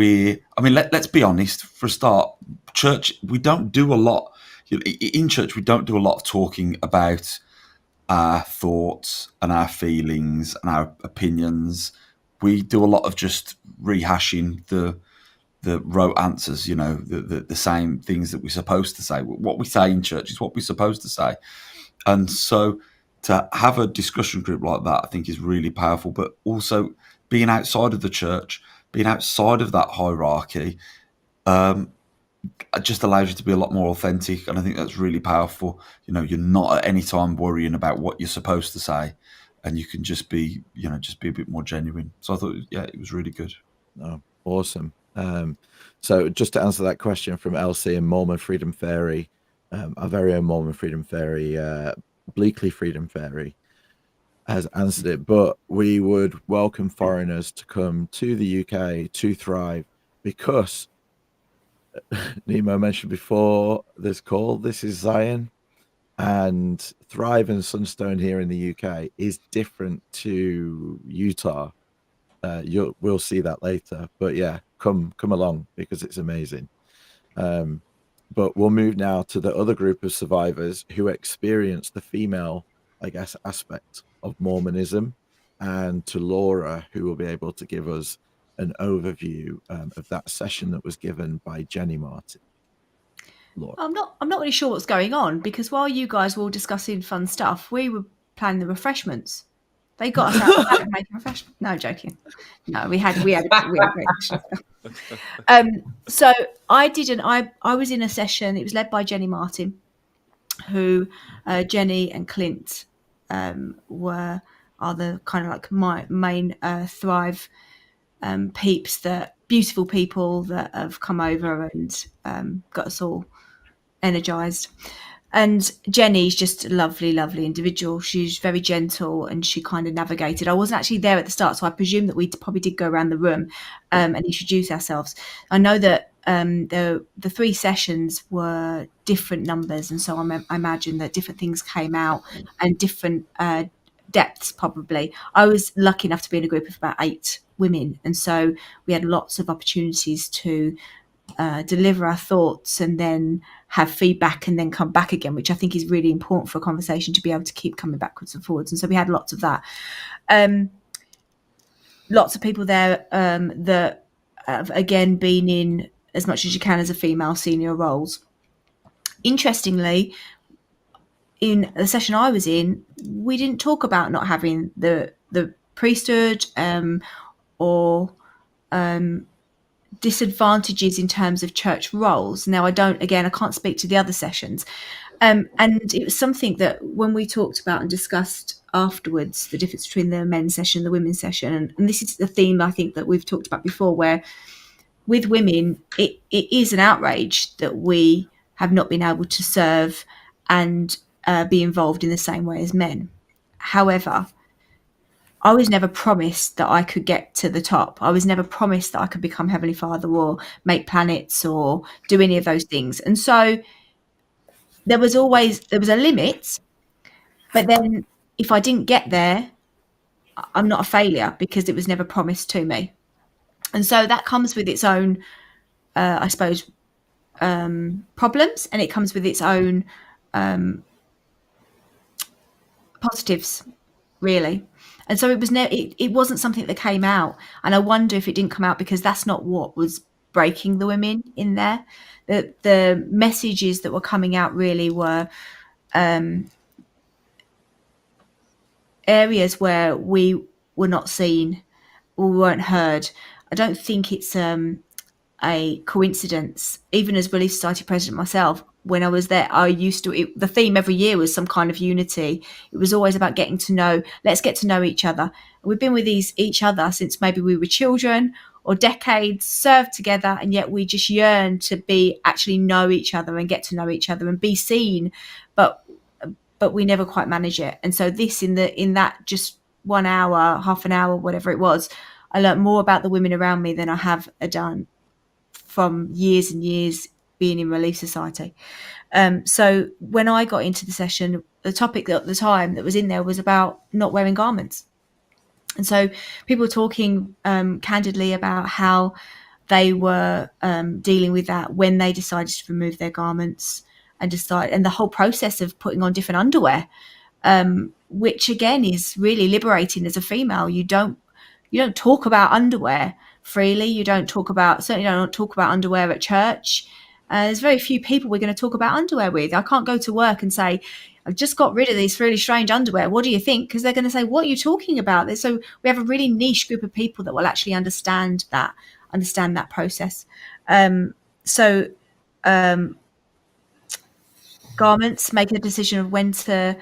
let's be honest, for a start, church, we don't do a lot in church. We don't do a lot of talking about our thoughts and our feelings and our opinions. We do a lot of just rehashing the rote answers, the same things that we're supposed to say. What we say in church is what we're supposed to say. And so to have a discussion group like that, I think is really powerful, but also being outside of the church, being outside of that hierarchy, it just allows you to be a lot more authentic. And I think that's really powerful. You're not at any time worrying about what you're supposed to say, and you can just be a bit more genuine. So I thought, it was really good. Oh, awesome. So just to answer that question from Elsie and Mormon Freedom Fairy, our very own Mormon Freedom Fairy, Bleakley Freedom Fairy, has answered it. But we would welcome foreigners to come to the UK to thrive, because Nemo mentioned before this call, this is Zion, and Thrive and Sunstone here in the UK is different to Utah. We'll see that later, but yeah, come along because it's amazing. But we'll move now to the other group of survivors who experienced the female, aspect of Mormonism, and to Laura, who will be able to give us an overview of that session that was given by Jenny Martin. Laura. I'm not really sure what's going on, because while you guys were all discussing fun stuff, we were planning the refreshments. They got us out of making refreshments. No, joking. No, we had a great session. So I was in a session. It was led by Jenny Martin, who Jenny and Clint are the kind of like my main Thrive peeps, that beautiful people that have come over and got us all energized. And Jenny's just a lovely individual. She's very gentle, and she kind of navigated. I wasn't actually there at the start, so I presume that we probably did go around the room and introduce ourselves. I know that the 3 sessions were different numbers, and so I imagine that different things came out and different depths probably. I was lucky enough to be in a group of about 8 women, and so we had lots of opportunities to deliver our thoughts and then have feedback and then come back again, which I think is really important for a conversation, to be able to keep coming backwards and forwards. And so we had lots of that. Lots of people there that have, again, been in as much as you can as a female senior roles. Interestingly, in the session I was in, we didn't talk about not having the priesthood or disadvantages in terms of church roles. Now, I can't speak to the other sessions. And it was something that when we talked about and discussed afterwards, the difference between the men's session and the women's session, and this is the theme I think that we've talked about before, where with women, it is an outrage that we have not been able to serve and be involved in the same way as men. However, I was never promised that I could get to the top. I was never promised that I could become Heavenly Father or make planets or do any of those things. And so there was a limit, but then if I didn't get there, I'm not a failure, because it was never promised to me. And so that comes with its own, I suppose, problems, and it comes with its own positives, really. And so it wasn't something that came out. And I wonder if it didn't come out because that's not what was breaking the women in there. The messages that were coming out really were areas where we were not seen or weren't heard. I don't think it's a coincidence. Even as Relief Society president myself, when I was there, the theme every year was some kind of unity. It was always about let's get to know each other. We've been with each other since maybe we were children, or decades served together, and yet we just yearn to be actually know each other and get to know each other and be seen, but we never quite manage it. And so this in that just 1 hour, half an hour, whatever it was, I learned more about the women around me than I have done from years and years being in Relief Society. So when I got into the session, the topic at the time that was in there was about not wearing garments. And so people were talking candidly about how they were dealing with that when they decided to remove their garments and the whole process of putting on different underwear, which again is really liberating as a female. You don't talk about underwear freely. You certainly don't talk about underwear at church. There's very few people we're going to talk about underwear with. I can't go to work and say, I've just got rid of these really strange underwear. What do you think? Because they're going to say, what are you talking about? So we have a really niche group of people that will actually understand that process. Garments, making a decision of when to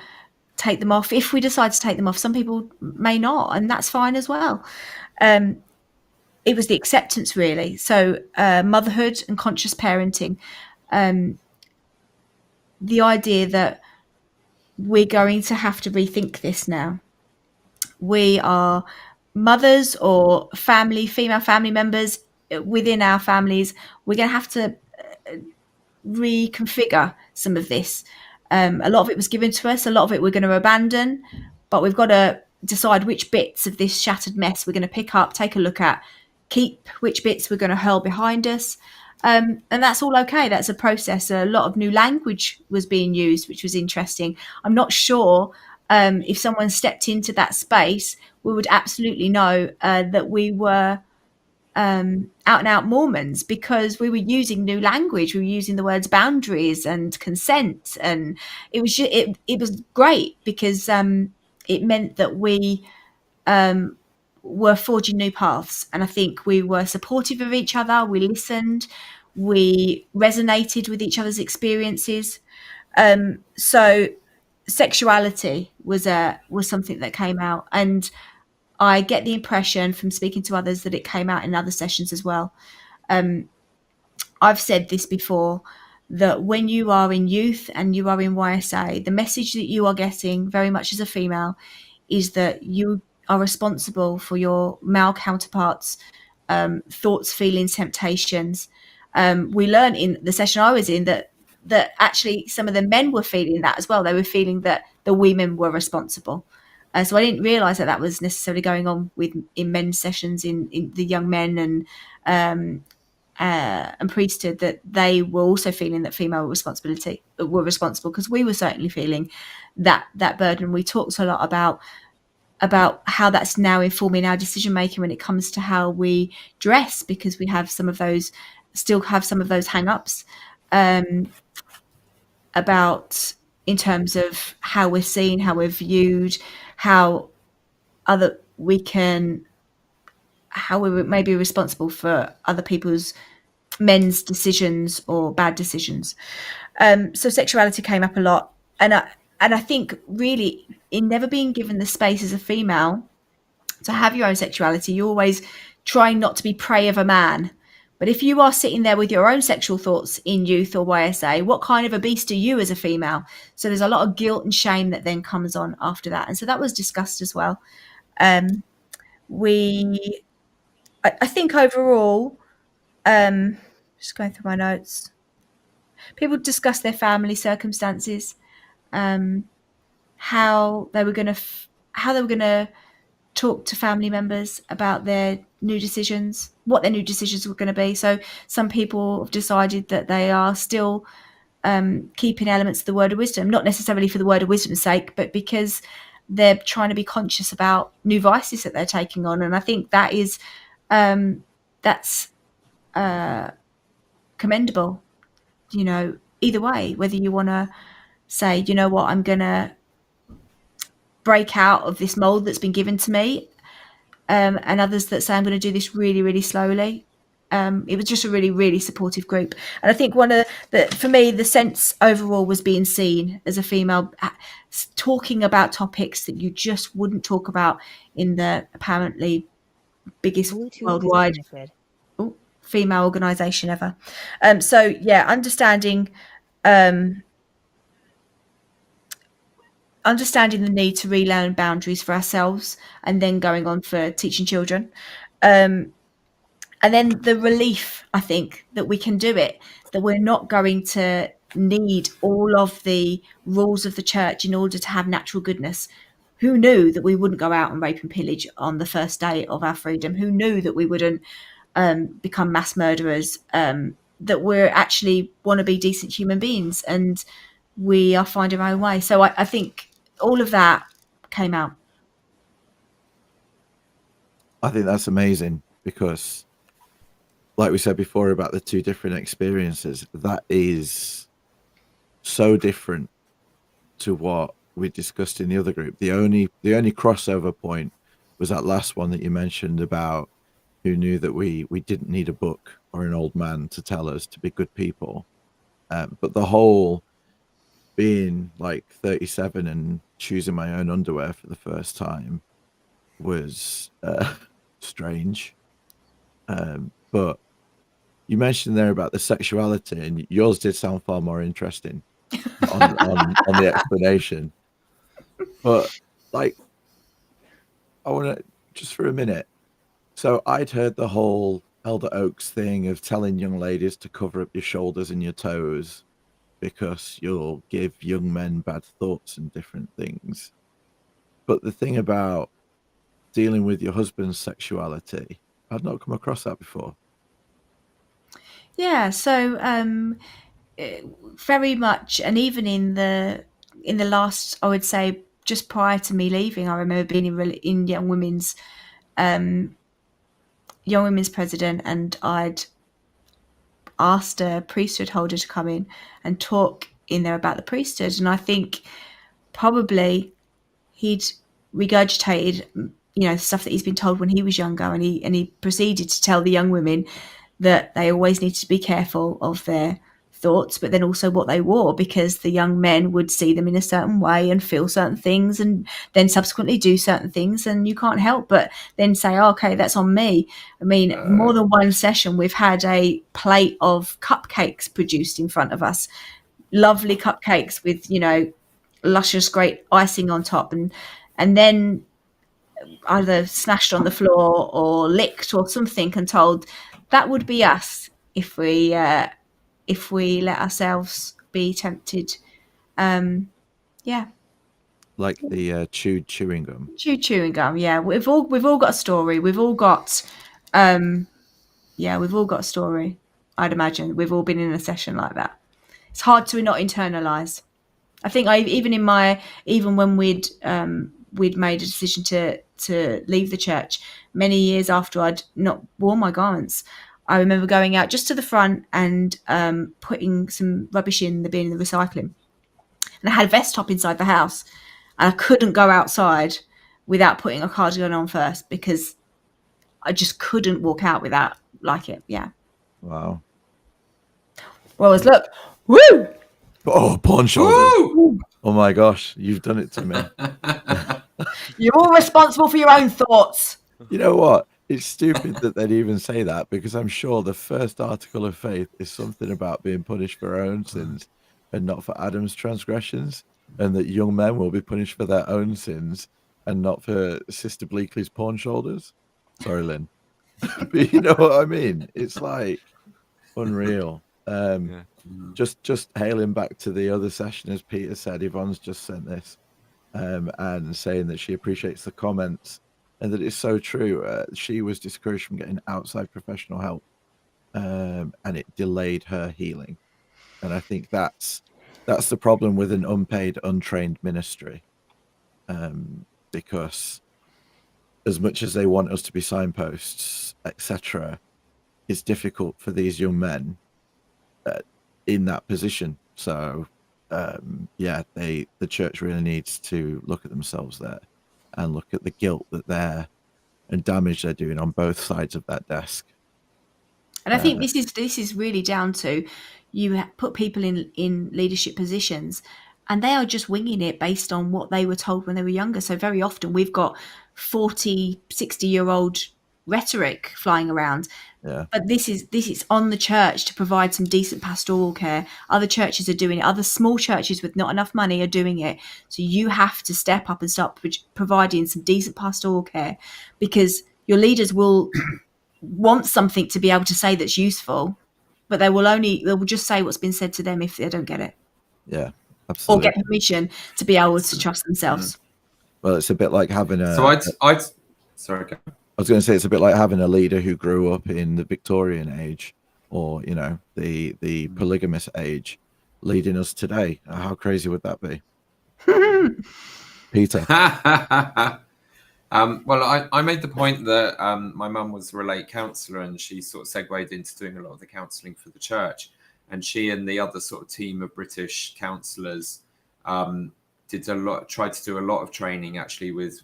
take them off. If we decide to take them off, some people may not, and that's fine as well. It was the acceptance, really. So motherhood and conscious parenting. The idea that we're going to have to rethink this now. We are mothers or female family members within our families. We're going to have to reconfigure some of this. A lot of it was given to us. A lot of it we're going to abandon, but we've got to decide which bits of this shattered mess we're going to pick up, take a look at, keep which bits we're going to hurl behind us. And that's all okay. That's a process. A lot of new language was being used, which was interesting. I'm not sure if someone stepped into that space, we would absolutely know that we were out and out Mormons, because we were using new language. We were using the words boundaries and consent, and it was great because it meant that we were forging new paths. And I think we were supportive of each other. We listened. We resonated with each other's experiences. So sexuality was something that came out, and I get the impression from speaking to others that it came out in other sessions as well. I've said this before, that when you are in youth and you are in YSA, the message that you are getting very much as a female is that you are responsible for your male counterparts' thoughts, feelings, temptations. We learned in the session I was in that actually some of the men were feeling that as well. They were feeling that the women were responsible. So I didn't realise that was necessarily going on in men's sessions, in the young men and priesthood, that they were also feeling that female were responsible, because we were certainly feeling that burden. We talked a lot about how that's now informing our decision making when it comes to how we dress, because we have still have some of those hang-ups about in terms of how we're seen, how we're viewed, how we may be responsible for other people's men's decisions or bad decisions. So sexuality came up a lot, and I think really in never being given the space as a female to have your own sexuality, you're always trying not to be prey of a man. But if you are sitting there with your own sexual thoughts in youth or YSA, what kind of a beast are you as a female? So there's a lot of guilt and shame that then comes on after that. And so that was discussed as well. I think overall, just going through my notes, people discussed their family circumstances, how they were going to talk to family members about their new decisions, what their new decisions were going to be. So some people have decided that they are still keeping elements of the word of wisdom, not necessarily for the word of wisdom's sake, but because they're trying to be conscious about new vices that they're taking on. And I think that is that's commendable, either way, whether you want to say, you know what, I'm going to break out of this mold that's been given to me, and others that say I'm going to do this really, really slowly. It was just a really, really supportive group. And I think for me, the sense overall was being seen as a female, talking about topics that you just wouldn't talk about in the apparently biggest Bluetooth worldwide disconnected. female organisation ever. So yeah, understanding the need to relearn boundaries for ourselves, and then going on for teaching children. And then the relief, I think, that we can do it, that we're not going to need all of the rules of the church in order to have natural goodness. Who knew that we wouldn't go out and rape and pillage on the first day of our freedom? Who knew that we wouldn't become mass murderers? That we're actually want to be decent human beings, and we are finding our own way. So I think all of that came out. I think that's amazing because, like we said before about the two different experiences, that is so different to what we discussed in the other group. The only crossover point was that last one that you mentioned about who knew that we didn't need a book or an old man to tell us to be good people. But the whole being like 37 and choosing my own underwear for the first time was strange. But you mentioned there about the sexuality, and yours did sound far more interesting on the explanation. But like, I want to just for a minute. So I'd heard the whole Elder Oaks thing of telling young ladies to cover up your shoulders and your toes because you'll give young men bad thoughts and different things. But the thing about dealing with your husband's sexuality, I'd not come across that before. Yeah, so very much, and even in the last, I would say, just prior to me leaving, I remember being in young women's president, and I'd asked a priesthood holder to come in and talk in there about the priesthood, and I think probably he'd regurgitated, stuff that he's been told when he was younger, and he proceeded to tell the young women that they always needed to be careful of their thoughts, but then also what they wore, because the young men would see them in a certain way and feel certain things and then subsequently do certain things, and you can't help but then say, oh, okay, that's on me. I mean, more than one session we've had a plate of cupcakes produced in front of us, lovely cupcakes with luscious great icing on top, and then either smashed on the floor or licked or something, and told that would be us if we let ourselves be tempted. Like the chewing gum. Chewing gum. Yeah, we've all got a story. We've all got we've all got a story. I'd imagine we've all been in a session like that. It's hard to not internalize. I think even when we'd made a decision to leave the church many years after I'd not worn my garments, I remember going out just to the front and putting some rubbish in the bin, the recycling. And I had a vest top inside the house, and I couldn't go outside without putting a cardigan on first, because I just couldn't walk out without like it. Yeah. Wow. Whereas look, woo! Oh, pawn shoulders. Woo! Oh my gosh, you've done it to me. You're all responsible for your own thoughts. You know what? It's stupid that they'd even say that, because I'm sure the first article of faith is something about being punished for our own sins and not for Adam's transgressions, and that young men will be punished for their own sins and not for Sister Bleakley's pawn shoulders. Sorry, Lynn. But you know what I mean? It's like unreal. Just hailing back to the other session, as Peter said, Yvonne's just sent this and saying that she appreciates the comments and that it's so true. She was discouraged from getting outside professional help, and it delayed her healing. And I think that's the problem with an unpaid, untrained ministry, because as much as they want us to be signposts, etc., it's difficult for these young men in that position. So the church really needs to look at themselves there and look at the guilt and damage they're doing on both sides of that desk. And I think this is really down to you put people in leadership positions, and they are just winging it based on what they were told when they were younger. So very often we've got 40, 60-year-old rhetoric flying around. Yeah. But this is on the church to provide some decent pastoral care. Other churches are doing it. Other small churches with not enough money are doing it. So you have to step up and start providing some decent pastoral care, because your leaders will want something to be able to say that's useful, but they will just say what's been said to them if they don't get it, Yeah, or absolutely. get permission to be able to trust themselves. Well, it's a bit like having a. So I'd sorry. Go. I was going to say it's a bit like having a leader who grew up in the Victorian age, or the polygamous age, leading us today. How crazy would that be, Peter? Well, I made the point that my mum was a relate counsellor, and she sort of segued into doing a lot of the counselling for the church. And she and the other sort of team of British counsellors tried to do a lot of training actually with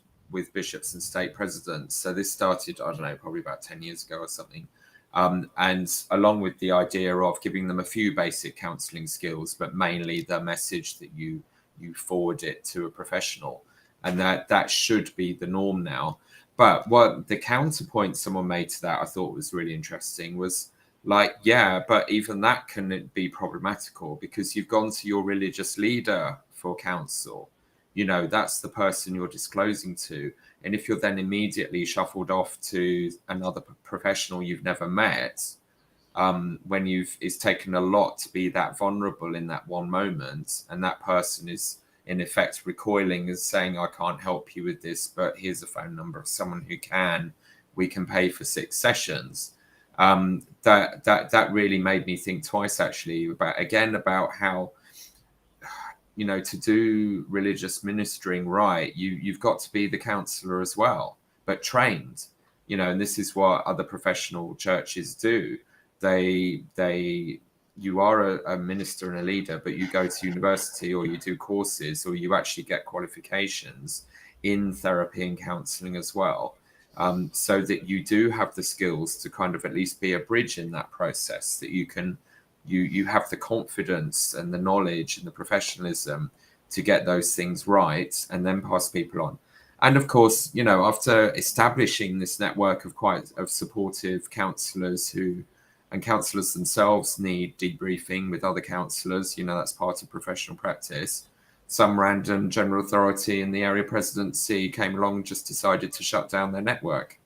bishops and stake presidents. So this started, I don't know, probably about 10 years ago or something. And along with the idea of giving them a few basic counselling skills, but mainly the message that you forward it to a professional. And that should be the norm now. But what the counterpoint someone made to that I thought was really interesting was like, yeah, but even that can be problematical, because you've gone to your religious leader for counsel. That's the person you're disclosing to. And if you're then immediately shuffled off to another professional you've never met, when it's taken a lot to be that vulnerable in that one moment, and that person is in effect recoiling and saying, I can't help you with this, but here's a phone number of someone who can, we can pay for 6 sessions. That really made me think twice actually about how, to do religious ministering right, you've got to be the counselor as well, but trained, and this is what other professional churches do. You are a minister and a leader, but you go to university or you do courses or you actually get qualifications in therapy and counseling as well, so that you do have the skills to kind of at least be a bridge in that process, that you have the confidence and the knowledge and the professionalism to get those things right and then pass people on. And of course, after establishing this network of supportive counselors and counsellors themselves need debriefing with other counsellors, that's part of professional practice. Some random general authority in the area presidency came along and just decided to shut down their network,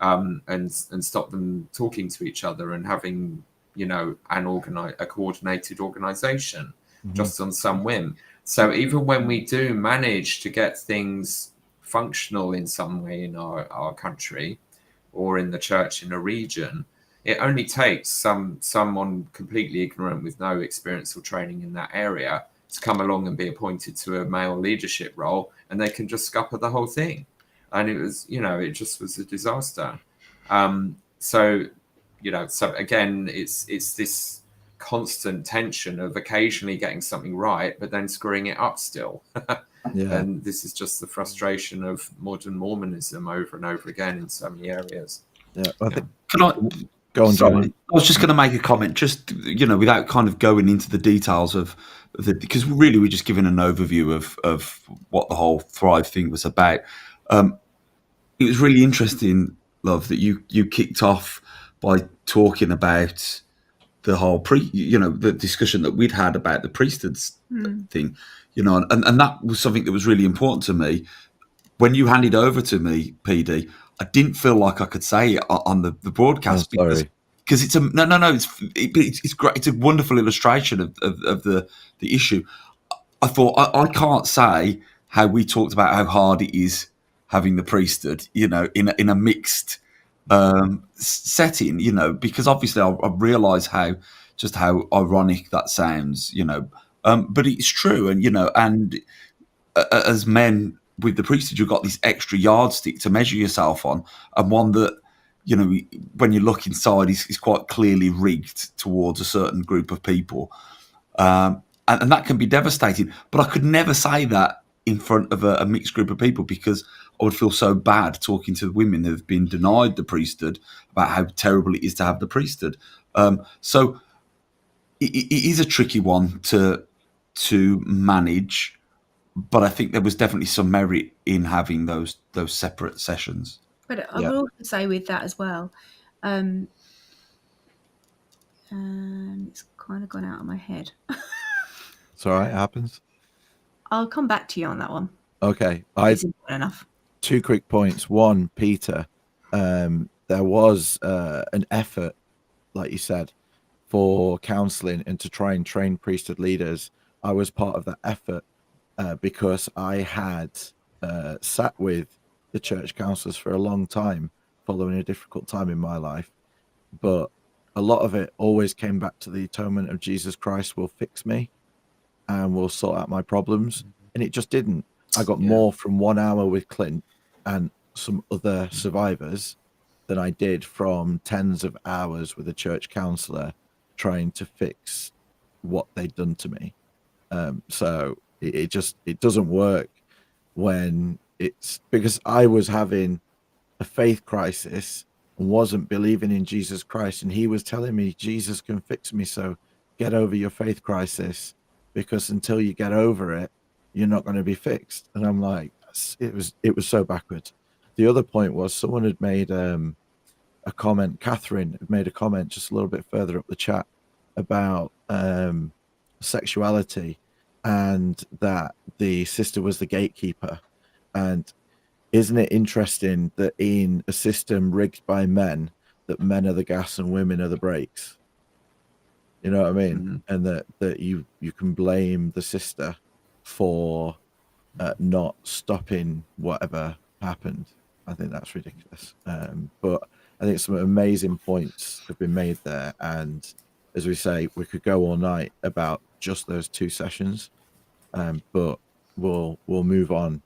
and stop them talking to each other and having, a coordinated organisation just on some whim. So even when we do manage to get things functional in some way in our country or in the church in a region, it only takes someone completely ignorant with no experience or training in that area to come along and be appointed to a male leadership role, and they can just scupper the whole thing. And it was, it just was a disaster. So again, it's this constant tension of occasionally getting something right, but then screwing it up still. Yeah. And this is just the frustration of modern Mormonism over and over again in so many areas. Yeah. I think, Can I go on, Sorry, John. I was just going to make a comment, just without kind of going into the details of because really we're just giving an overview of what the whole Thrive thing was about. It was really interesting, Love, that you kicked off by talking about the whole the discussion that we'd had about the priesthoods thing, and that was something that was really important to me. When you handed over to me, PD, I didn't feel like I could say it on the broadcast because it's it's great. It's a wonderful illustration of the issue. I thought I can't say how we talked about how hard it is having the priesthood, in a mixed setting, because obviously I realise how ironic that sounds, but it's true, and as men with the priesthood, you've got this extra yardstick to measure yourself on, and one that, when you look inside, is quite clearly rigged towards a certain group of people, and that can be devastating. But I could never say that in front of a mixed group of people, because I would feel so bad talking to women who have been denied the priesthood about how terrible it is to have the priesthood. So it is a tricky one to manage. But I think there was definitely some merit in having those separate sessions. But I Yeah. will also say with that as well, it's kind of gone out of my head. It's all right. It happens. I'll come back to you on that one. Okay. It's important enough. 2 quick points. One, Peter, there was an effort, like you said, for counseling and to try and train priesthood leaders. I was part of that effort because I had sat with the church counselors for a long time following a difficult time in my life. But a lot of it always came back to the atonement of Jesus Christ will fix me and will sort out my problems. And it just didn't. I got more from 1 hour with Clint and some other survivors than I did from tens of hours with a church counselor trying to fix what they'd done to me. So it doesn't work when it's because I was having a faith crisis and wasn't believing in Jesus Christ, and he was telling me Jesus can fix me, so get over your faith crisis, because until you get over it, you're not going to be fixed. And I'm like, it was so backwards. The other point was someone had made a comment, Catherine had made a comment just a little bit further up the chat about sexuality, and that the sister was the gatekeeper. And isn't it interesting that in a system rigged by men, that men are the gas and women are the brakes? You know what I mean? And that you can blame the sister for not stopping whatever happened. I think that's ridiculous. But I think some amazing points have been made there. And as we say, we could go all night about just those 2 sessions. But we'll move on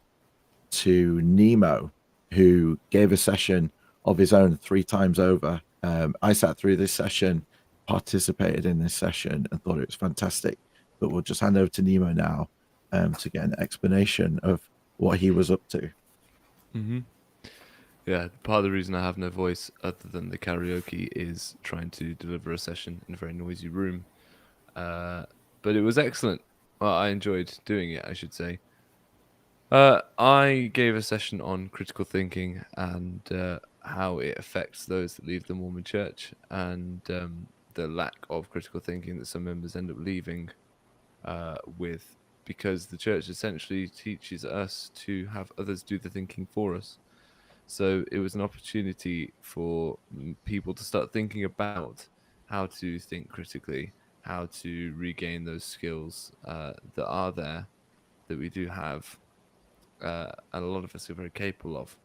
to Nemo, who gave a session of his own 3 times over. I sat through this session, participated in this session, and thought it was fantastic. But we'll just hand over to Nemo now to get an explanation of what he was up to. Yeah, part of the reason I have no voice other than the karaoke is trying to deliver a session in a very noisy room. But it was excellent. Well, I enjoyed doing it, I should say. I gave a session on critical thinking and how it affects those that leave the Mormon Church, and the lack of critical thinking that some members end up leaving with, because the church essentially teaches us to have others do the thinking for us. So it was an opportunity for people to start thinking about how to think critically, how to regain those skills that are there, that we do have, and a lot of us are very capable of.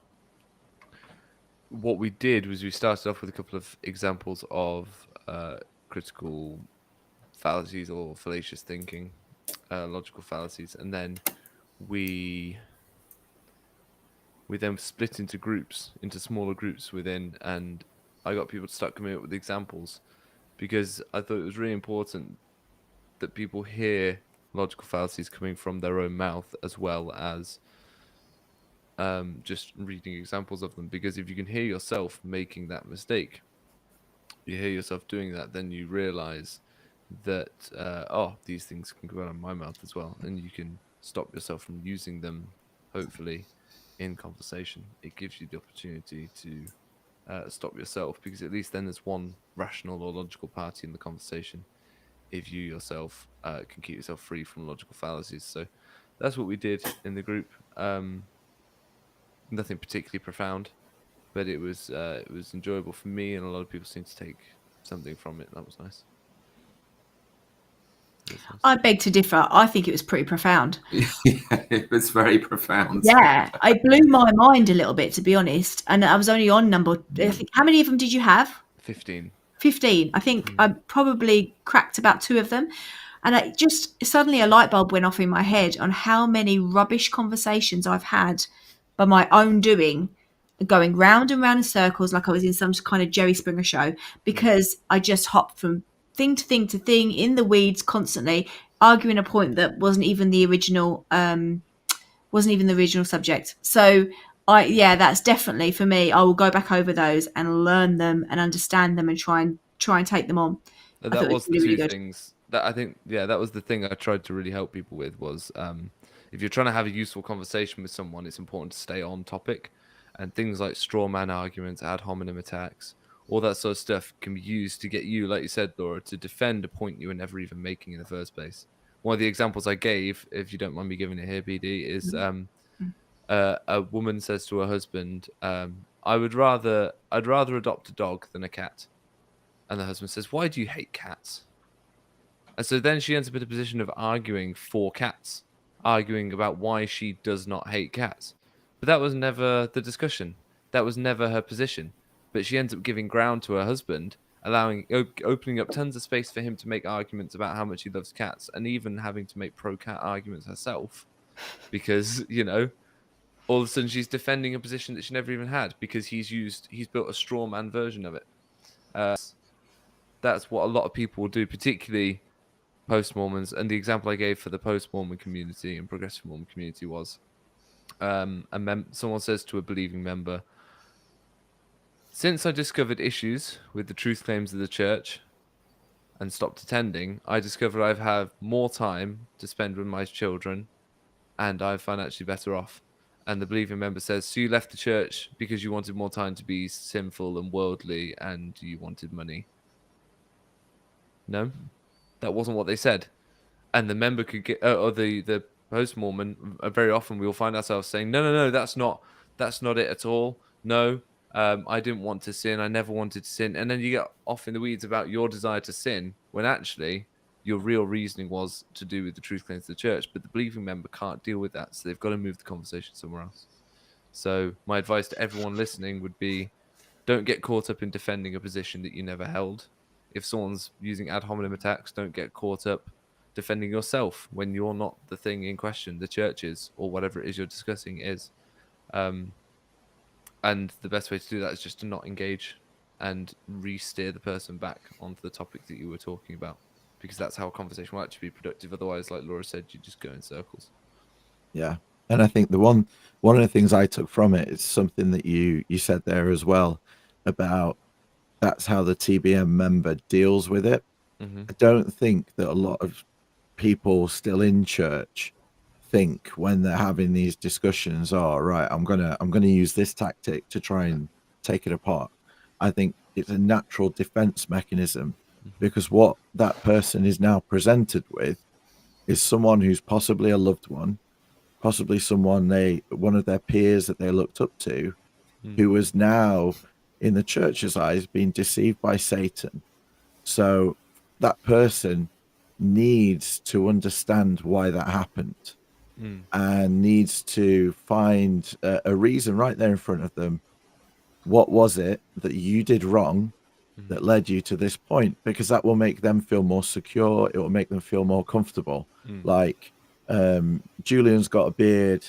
What we did was we started off with a couple of examples of critical fallacies or fallacious thinking, logical fallacies, and then we then split into groups, into smaller groups within, and I got people to start coming up with examples, because I thought it was really important that people hear logical fallacies coming from their own mouth, as well as just reading examples of them. Because if you can hear yourself making that mistake, you hear yourself doing that, then you realize that these things can go out of my mouth as well, and you can stop yourself from using them, hopefully, in conversation. It gives you the opportunity to stop yourself, because at least then there's one rational or logical party in the conversation, if you yourself can keep yourself free from logical fallacies. So that's what we did in the group. Nothing particularly profound, but it was enjoyable for me, and a lot of people seemed to take something from it. That was nice. I beg to differ. I think it was pretty profound. Yeah, it was very profound. Yeah, it blew my mind a little bit, to be honest. And I was only on number, I think, how many of them did you have? 15. 15. I think I probably cracked about 2 of them. And I just suddenly a light bulb went off in my head on how many rubbish conversations I've had by my own doing, going round and round in circles like I was in some kind of Jerry Springer show, because I just hopped from thing to thing to thing in the weeds constantly, arguing a point that wasn't even the original subject. So that's definitely for me. I will go back over those and learn them and understand them and try and take them on. That was the really two things that I think. Yeah, that was the thing I tried to really help people with was if you're trying to have a useful conversation with someone, it's important to stay on topic. and things like straw man arguments, ad hominem attacks, all that sort of stuff can be used to get you, like you said, Laura, to defend a point you were never even making in the first place. One of the examples I gave, if you don't mind me giving it here, BD, is a woman says to her husband, I'd rather adopt a dog than a cat. And the husband says, why do you hate cats? And so then she ends up in a position of arguing for cats, arguing about why she does not hate cats. But that was never the discussion. That was never her position. But she ends up giving ground to her husband, opening up tons of space for him to make arguments about how much he loves cats, and even having to make pro-cat arguments herself, because all of a sudden she's defending a position that she never even had because he's built a straw man version of it. That's what a lot of people will do, particularly post-Mormons. And the example I gave for the post-Mormon community and progressive Mormon community was someone says to a believing member, since I discovered issues with the truth claims of the church and stopped attending, I discovered I've had more time to spend with my children and I'm financially better off. And the believing member says, so you left the church because you wanted more time to be sinful and worldly and you wanted money? No, that wasn't what they said. And the member could get, or the post-Mormon, very often we will find ourselves saying, no, that's not it at all. No, I didn't want to sin. I never wanted to sin. And then you get off in the weeds about your desire to sin when actually your real reasoning was to do with the truth claims of the church. But the believing member can't deal with that. So they've got to move the conversation somewhere else. So my advice to everyone listening would be, don't get caught up in defending a position that you never held. If someone's using ad hominem attacks, don't get caught up defending yourself when you're not the thing in question, the church is, or whatever it is you're discussing is. And the best way to do that is just to not engage and re-steer the person back onto the topic that you were talking about, because that's how a conversation will actually be productive. Otherwise, like Laura said, you just go in circles. Yeah. And I think one of the things I took from it is something that you said there as well, about that's how the TBM member deals with it. Mm-hmm. I don't think that a lot of people still in church think when they're having these discussions, I'm gonna use this tactic to try and take it apart. I think it's a natural defense mechanism, because what that person is now presented with is someone who's possibly a loved one, possibly one of their peers that they looked up to, who was now in the church's eyes being deceived by Satan. So that person needs to understand why that happened, and needs to find a reason right there in front of them. What was it that you did wrong that led you to this point? Because that will make them feel more secure. It will make them feel more comfortable. Like, Julian's got a beard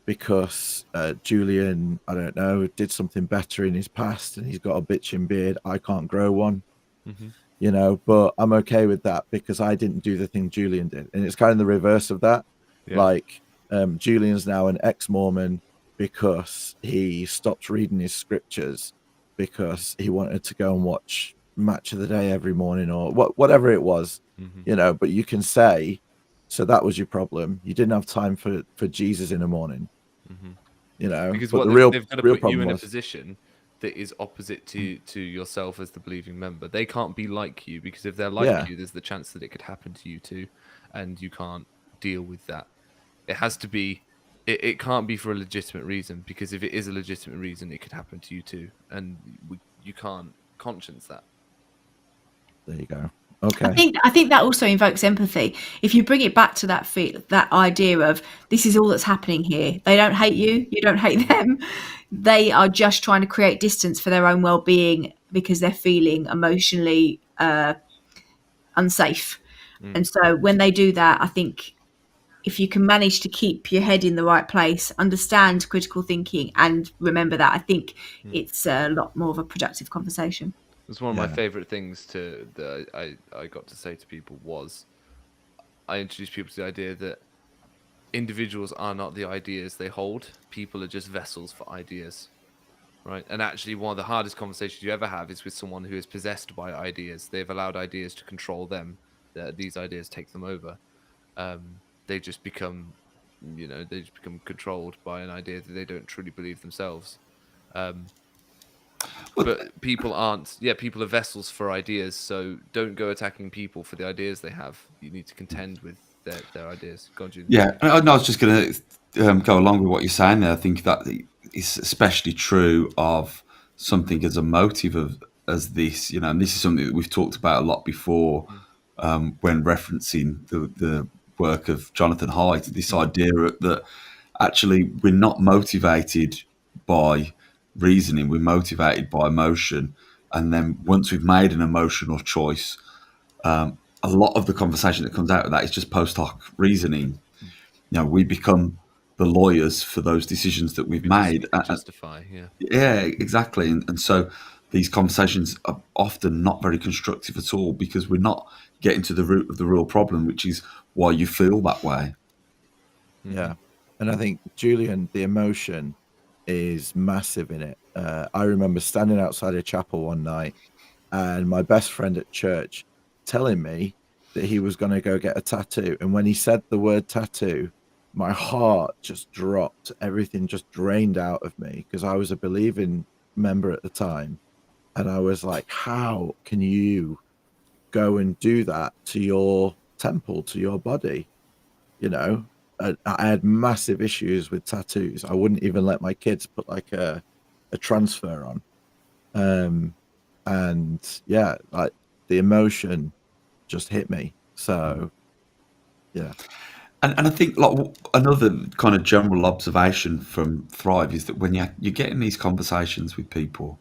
because Julian, I don't know, did something better in his past and he's got a bitching beard. I can't grow one. But I'm okay with that because I didn't do the thing Julian did. And it's kind of the reverse of that. Yeah. Like, Julian's now an ex-Mormon because he stopped reading his scriptures because he wanted to go and watch Match of the Day every morning, or whatever it was, but you can say, so that was your problem. You didn't have time for Jesus in the morning, because but they've got to put you in a position that is opposite to yourself as the believing member. They can't be like you, because if they're like you, there's the chance that it could happen to you too, and you can't deal with that. It has to be, it can't be for a legitimate reason, because if it is a legitimate reason, it could happen to you too, and you can't conscience that. There you go. Okay. I think that also invokes empathy. If you bring it back to that idea of, this is all that's happening here. They don't hate you. You don't hate them. They are just trying to create distance for their own well-being because they're feeling emotionally unsafe. And so when they do that, I think if you can manage to keep your head in the right place, understand critical thinking, and remember that, I think it's a lot more of a productive conversation. It's one of my favorite things that I got to say to people was, I introduced people to the idea that individuals are not the ideas they hold. People are just vessels for ideas, right? And actually, one of the hardest conversations you ever have is with someone who is possessed by ideas. They've allowed ideas to control them. These ideas take them over. They just become controlled by an idea that they don't truly believe themselves. But people aren't. Yeah, people are vessels for ideas. So don't go attacking people for the ideas they have. You need to contend with their ideas. Go on, Julian. Yeah, I was just going to go along with what you're saying there. I think that is especially true of something as emotive as this, and this is something that we've talked about a lot before when referencing the work of Jonathan Haidt. This idea that actually we're not motivated by reasoning, we're motivated by emotion, and then once we've made an emotional choice, a lot of the conversation that comes out of that is just post hoc reasoning. We become the lawyers for those decisions that we've made. Justify, yeah. Yeah, exactly. And so these conversations are often not very constructive at all because we're not getting to the root of the real problem, which is why you feel that way. Yeah. And I think, Julian, the emotion is massive in it. I remember standing outside a chapel one night and my best friend at church telling me that he was going to go get a tattoo. And when he said the word tattoo, my heart just dropped. Everything just drained out of me because I was a believing member at the time. And I was like, how can you go and do that to your temple, to your body? I had massive issues with tattoos. I wouldn't even let my kids put like a transfer on. And yeah, like the emotion just hit me. So yeah. And I think like another kind of general observation from Thrive is that when you're getting these conversations with people,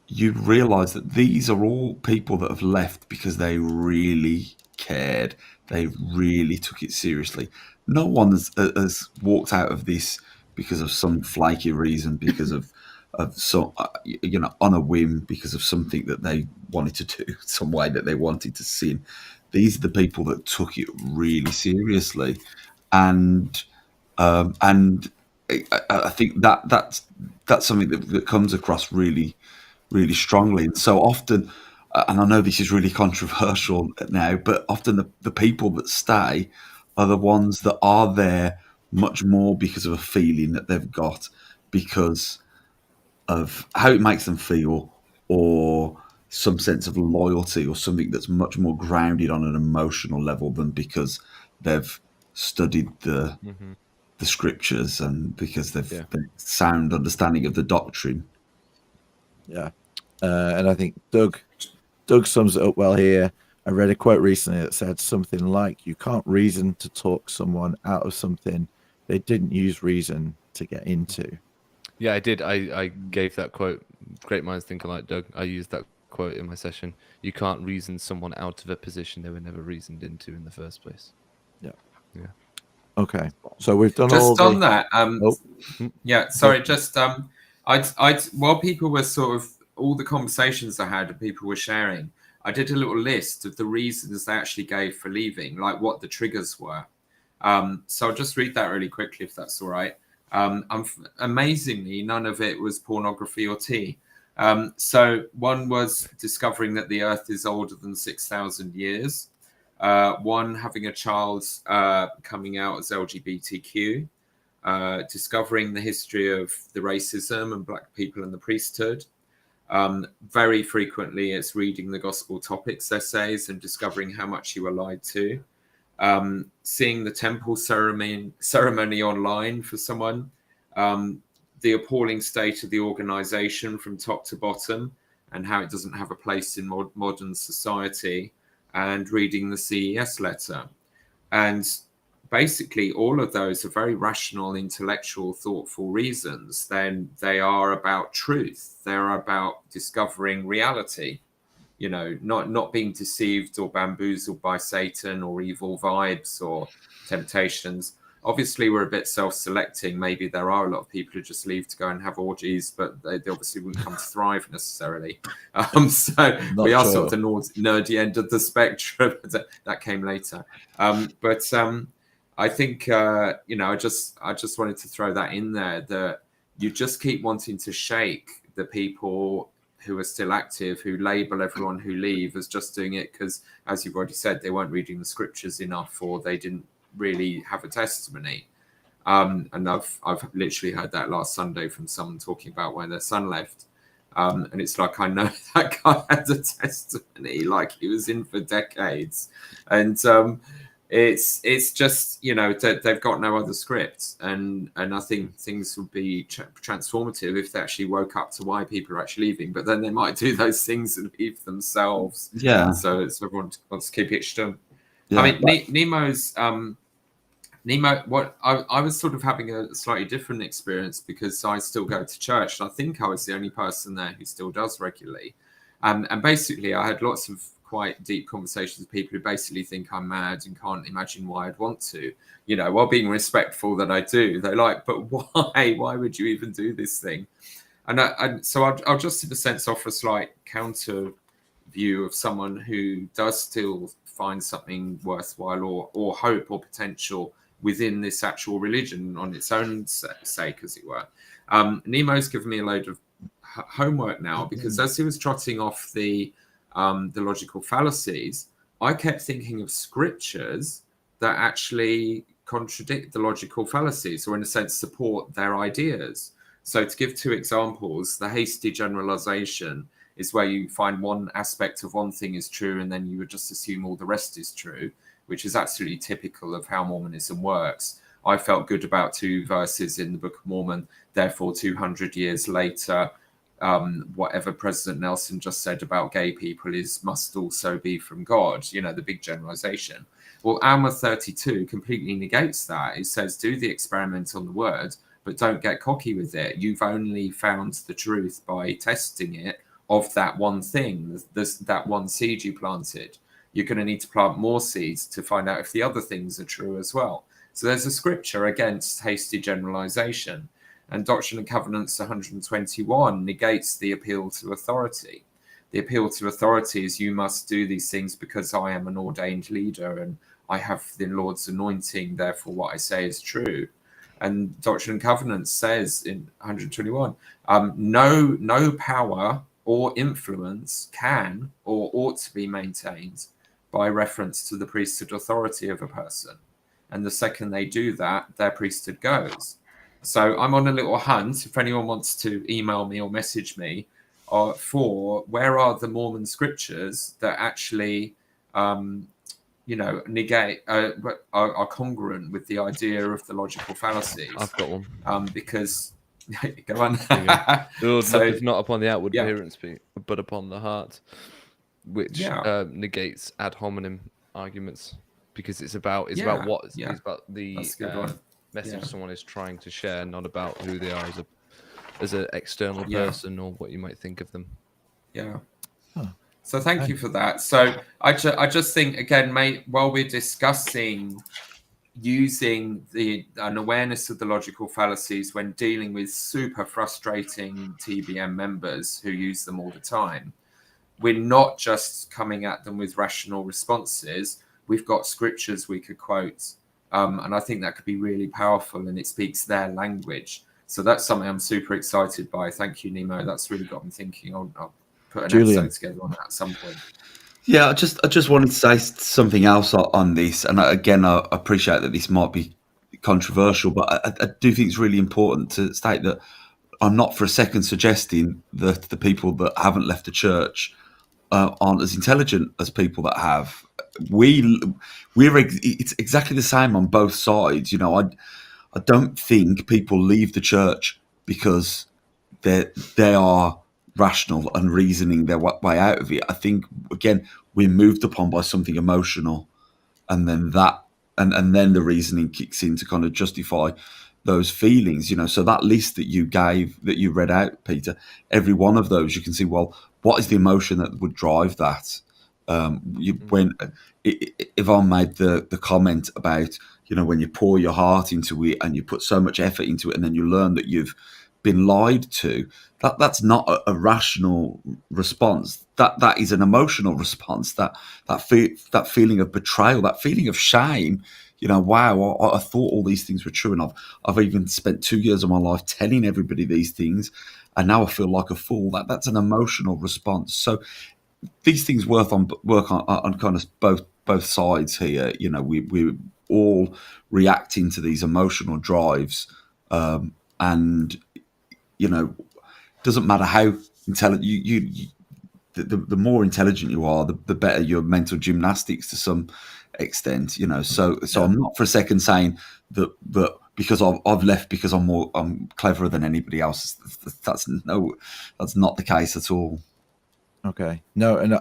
you realize that these are all people that have left because they really cared. They really took it seriously. No one has walked out of this because of some flaky reason, because of some, on a whim, because of something that they wanted to do, some way that they wanted to sin. These are the people that took it really seriously, and I think that's something that comes across really, really strongly. And so often, and I know this is really controversial now, but often the people that stay are the ones that are there much more because of a feeling that they've got, because of how it makes them feel, or some sense of loyalty, or something that's much more grounded on an emotional level than because they've studied the scriptures and because they've sound understanding of the doctrine. Yeah. And I think Doug sums it up well here. I read a quote recently that said something like, you can't reason to talk someone out of something they didn't use reason to get into. Yeah, I did. I gave that quote. Great minds think alike, Doug. I used that quote in my session. You can't reason someone out of a position they were never reasoned into in the first place. Yeah. Yeah. Okay. So we've done just all on the... that. Yeah. Sorry. Just I while people were sort of all the conversations I had and people were sharing, I did a little list of the reasons they actually gave for leaving, like what the triggers were. So I'll just read that really quickly, if that's all right. Amazingly, none of it was pornography or tea. So one was discovering that the Earth is older than 6,000 years. One, having a child coming out as LGBTQ. Discovering the history of the racism and Black people in the priesthood. Very frequently, it's reading the gospel topics essays and discovering how much you were lied to. Seeing the temple ceremony online for someone, the appalling state of the organization from top to bottom and how it doesn't have a place in modern society, and reading the CES letter. And basically all of those are very rational, intellectual, thoughtful reasons. Then they are about truth. They're about discovering reality. Not being deceived or bamboozled by Satan or evil vibes or temptations. Obviously, we're a bit self-selecting. Maybe there are a lot of people who just leave to go and have orgies, but they obviously wouldn't come to Thrive necessarily. So we are sort of the nerdy end of the spectrum. That came later. But I think, I just wanted to throw that in there, that you just keep wanting to shake the people who are still active, who label everyone who leave as just doing it because, as you've already said, they weren't reading the scriptures enough or they didn't really have a testimony. And I've literally heard that last Sunday from someone talking about why their son left. And it's like, I know that guy had a testimony, like he was in for decades. And it's just, you know, they've got no other script. And I think things would be transformative if they actually woke up to why people are actually leaving. But then they might do those things and leave themselves. Yeah. So everyone wants to keep it stum. Yeah. I mean, Nemo, what I was sort of having a slightly different experience because I still go to church. And I think I was the only person there who still does regularly. And basically, I had lots of quite deep conversations with people who basically think I'm mad and can't imagine why I'd want to, you know, while being respectful that I do. They're like, but why? Why would you even do this thing? And so I'll just, in a sense, offer a slight counter view of someone who does still find something worthwhile or hope or potential within this actual religion on its own sake, as it were. Nemo's given me a load of homework now, because as he was trotting off the logical fallacies, I kept thinking of scriptures that actually contradict the logical fallacies, or in a sense support their ideas. So to give two examples, the hasty generalization is where you find one aspect of one thing is true and then you would just assume all the rest is true, which is absolutely typical of how Mormonism works. I felt good about two verses in the Book of Mormon, therefore 200 years later, whatever President Nelson just said about gay people must also be from God, you know, the big generalization. Well, Alma 32 completely negates that. It says, do the experiment on the word, but don't get cocky with it. You've only found the truth by testing it of that one thing, that one seed you planted. You're going to need to plant more seeds to find out if the other things are true as well. So there's a scripture against hasty generalization. And Doctrine and Covenants 121 negates the appeal to authority. The appeal to authority is you must do these things because I am an ordained leader and I have the Lord's anointing, therefore what I say is true. And Doctrine and Covenants says in 121, no power or influence can or ought to be maintained by reference to the priesthood authority of a person. And the second they do that, their priesthood goes. So I'm on a little hunt, if anyone wants to email me or message me, for where are the Mormon scriptures that actually, negate, are congruent with the idea of the logical fallacies. I've got one. Because, go on. The Lord So- looketh not upon the outward Yeah. appearance, but upon the heart, which negates ad hominem arguments, because it's about Yeah, what yeah. it's about the That's a good one. message Yeah. someone is trying to share, not about who they are as an external Yeah. person or what you might think of them. Yeah. Huh. So thank you for that. So I just think, again, mate, while we're discussing using an awareness of the logical fallacies when dealing with super frustrating TBM members who use them all the time, we're not just coming at them with rational responses. We've got scriptures we could quote. And I think that could be really powerful, and it speaks their language. So that's something I'm super excited by. Thank you, Nemo. That's really got me thinking. I'll put an Julian. episode together on that at some point. Yeah, I just wanted to say something else on this, and again, I appreciate that this might be controversial, but I do think it's really important to state that I'm not for a second suggesting that the people that haven't left the church aren't as intelligent as people that have. It's exactly the same on both sides. You know, I don't think people leave the church because they are rational and reasoning their way out of it. I think, again, we're moved upon by something emotional, and then and then the reasoning kicks in to kind of justify those feelings, you know. So that list that you gave, that you read out, Peter, every one of those, you can see, well, what is the emotion that would drive that? Yvonne made the comment about, you know, when you pour your heart into it and you put so much effort into it, and then you learn that you've been lied to, that's not a rational response. That is an emotional response. That feeling of betrayal, that feeling of shame. You know, wow, I thought all these things were true, and I've even spent 2 years of my life telling everybody these things, and now I feel like a fool. That's an emotional response. So these things work on kind of both sides here. You know, all reacting to these emotional drives, and doesn't matter how intelligent the more intelligent you are, the better your mental gymnastics to some extent. So I'm not for a second saying that because I've left because I'm cleverer than anybody else. That's not the case at all. Okay, no, and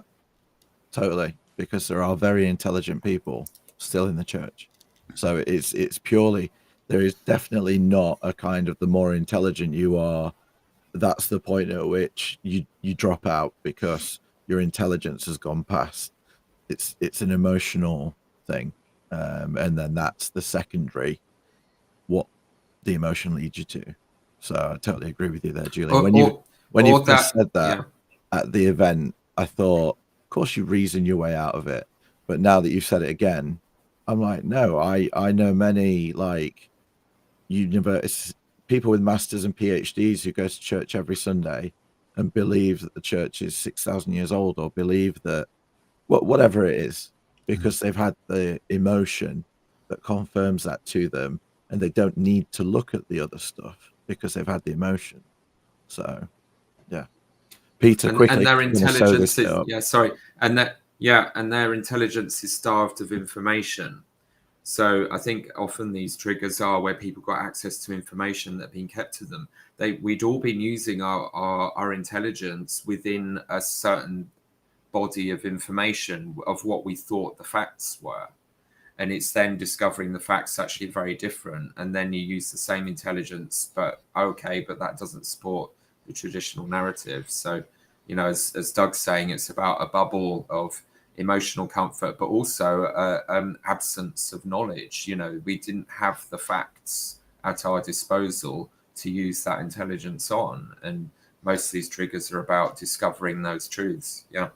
totally, because there are very intelligent people still in the church. So it's purely, there is definitely not a kind of, the more intelligent you are, that's the point at which you drop out because your intelligence has gone past. It's an emotional thing, and then that's the secondary, what the emotion leads you to. So I totally agree with you there, Julian. When you first said that at the event, I thought, of course you reason your way out of it, but now that you've said it again, I'm like, no, I know many like university people with masters and PhDs who go to church every Sunday and believe that the church is 6,000 years old, or believe that whatever it is, because they've had the emotion that confirms that to them, and they don't need to look at the other stuff because they've had the emotion. So, yeah. Peter, quickly. And their intelligence is and their intelligence is starved of information. So I think often these triggers are where people got access to information that have been kept to them. We'd all been using our intelligence within a certain body of information of what we thought the facts were. And it's then discovering the facts actually very different. And then you use the same intelligence, but that doesn't support the traditional narrative. So, as Doug's saying, it's about a bubble of emotional comfort, but also an absence of knowledge. We didn't have the facts at our disposal to use that intelligence on. And most of these triggers are about discovering those truths. Yeah.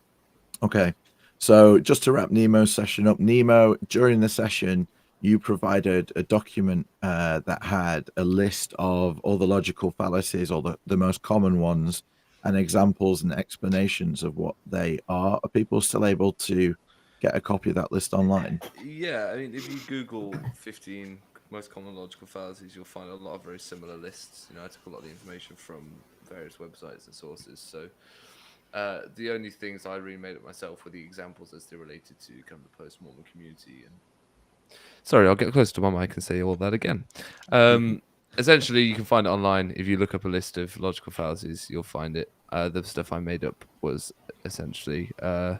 Okay. So just to wrap Nemo's session up, Nemo, during the session, you provided a document that had a list of all the logical fallacies, or the most common ones, and examples and explanations of what they are. Are people still able to get a copy of that list online? Yeah, I mean, if you Google 15 most common logical fallacies, you'll find a lot of very similar lists. I took a lot of the information from various websites and sources. So the only things I really made up myself were the examples as they related to kind of the post-Mormon community. And sorry, I'll get close to my mic and say all that again. Essentially, you can find it online. If you look up a list of logical fallacies, you'll find it. The stuff I made up was essentially the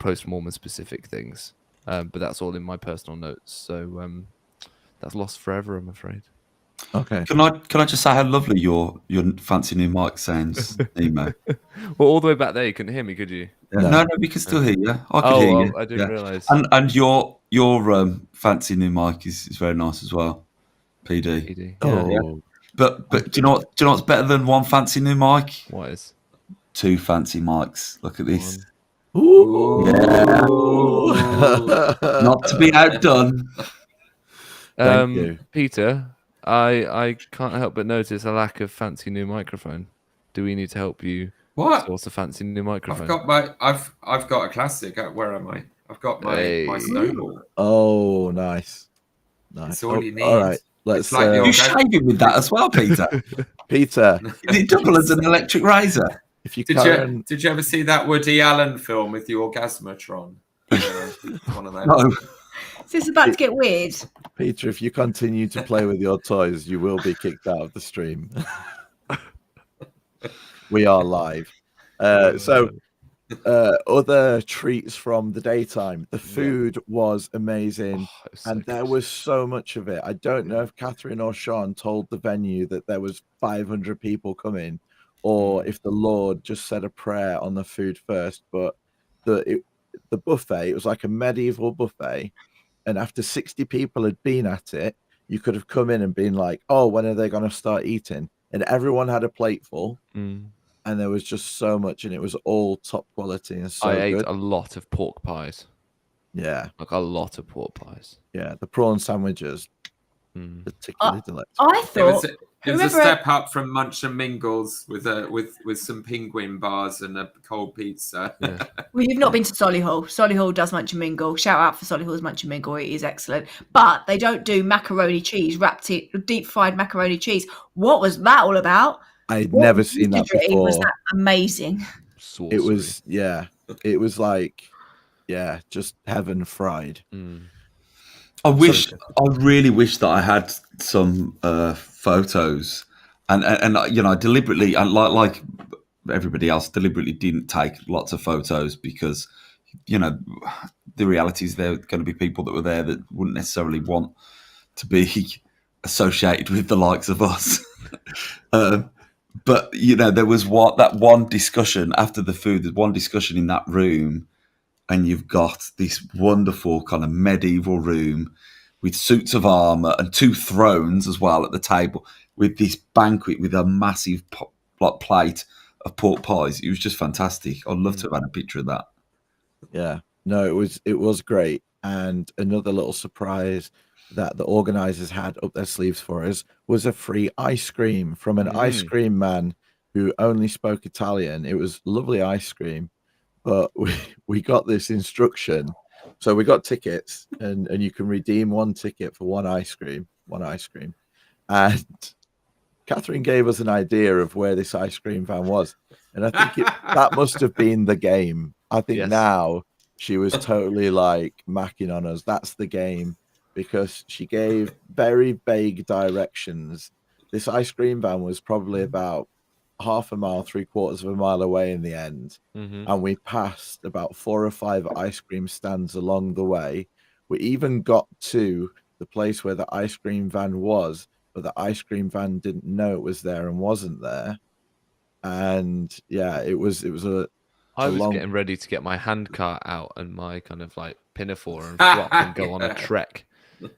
post-Mormon specific things, but that's all in my personal notes. So that's lost forever, I'm afraid. Okay. Can I just say how lovely your fancy new mic sounds, Nemo? Well, all the way back there, you couldn't hear me, could you? No, we can still hear you. I could hear you. I didn't realise. And your fancy new mic is very nice as well, PD. Oh. But do you know what's better than one fancy new mic? What is? Two fancy mics. Look at this. Ooh. Yeah. Not to be outdone. Thank you, Peter. I can't help but notice a lack of fancy new microphone. Do we need to help you source a fancy new microphone? I've got a classic. Where am I? I've got my snowball. Oh, nice. It's all you need. All right. Let's. You shaving with that as well, Peter. Peter, Is it double as an electric razor? if you Did you ever see that Woody Allen film with the Orgasmatron? One of those. No. Is this about to get weird? Peter, if you continue to play with your toys, you will be kicked out of the stream. We are live. Other treats from the daytime. The food was amazing, and there was so much of it. I don't know if Catherine or Sean told the venue that there was 500 people coming, or if the Lord just said a prayer on the food first. But the buffet, it was like a medieval buffet, and after 60 people had been at it, you could have come in and been like, oh, when are they going to start eating? And everyone had a plate full. And there was just so much, and it was all top quality and so I good. ate a lot of pork pies. Yeah. Like a lot of pork pies. Yeah. The prawn sandwiches, particularly delectable. I thought It was a step up from Munch and Mingles with some penguin bars and a cold pizza. Yeah. Well, you've not been to Solihull. Solihull does Munch and Mingle. Shout out for Solihull's Munch and Mingle. It is excellent. But they don't do macaroni cheese, deep fried macaroni cheese. What was that all about? I'd What never seen that imagery before. Was that amazing? Sorcery. It was like, just heaven fried. I really wish that I had some photos, and I deliberately, and like everybody else, deliberately didn't take lots of photos because, the reality is there are going to be people that were there that wouldn't necessarily want to be associated with the likes of us. But there was one discussion after the food. There's one discussion in that room. And you've got this wonderful kind of medieval room with suits of armor and 2 thrones as well at the table, with this banquet with a massive plate of pork pies. It was just fantastic. I'd love to have had a picture of that. Yeah, no, it was great. And another little surprise that the organizers had up their sleeves for us was a free ice cream from an ice cream man who only spoke Italian. It was lovely ice cream. But we got this instruction. So we got tickets, and you can redeem 1 ticket for 1 ice cream. And Catherine gave us an idea of where this ice cream van was. And I think that must have been the game. I think now she was totally like macking on us. That's the game, because she gave very vague directions. This ice cream van was probably about half a mile, 3/4 of a mile away in the end. And we passed about 4 or 5 ice cream stands along the way. We even got to the place where the ice cream van was, but the ice cream van didn't know it was there and wasn't there. And it was I was getting ready to get my hand cart out and my kind of like pinafore and flop and go on a trek.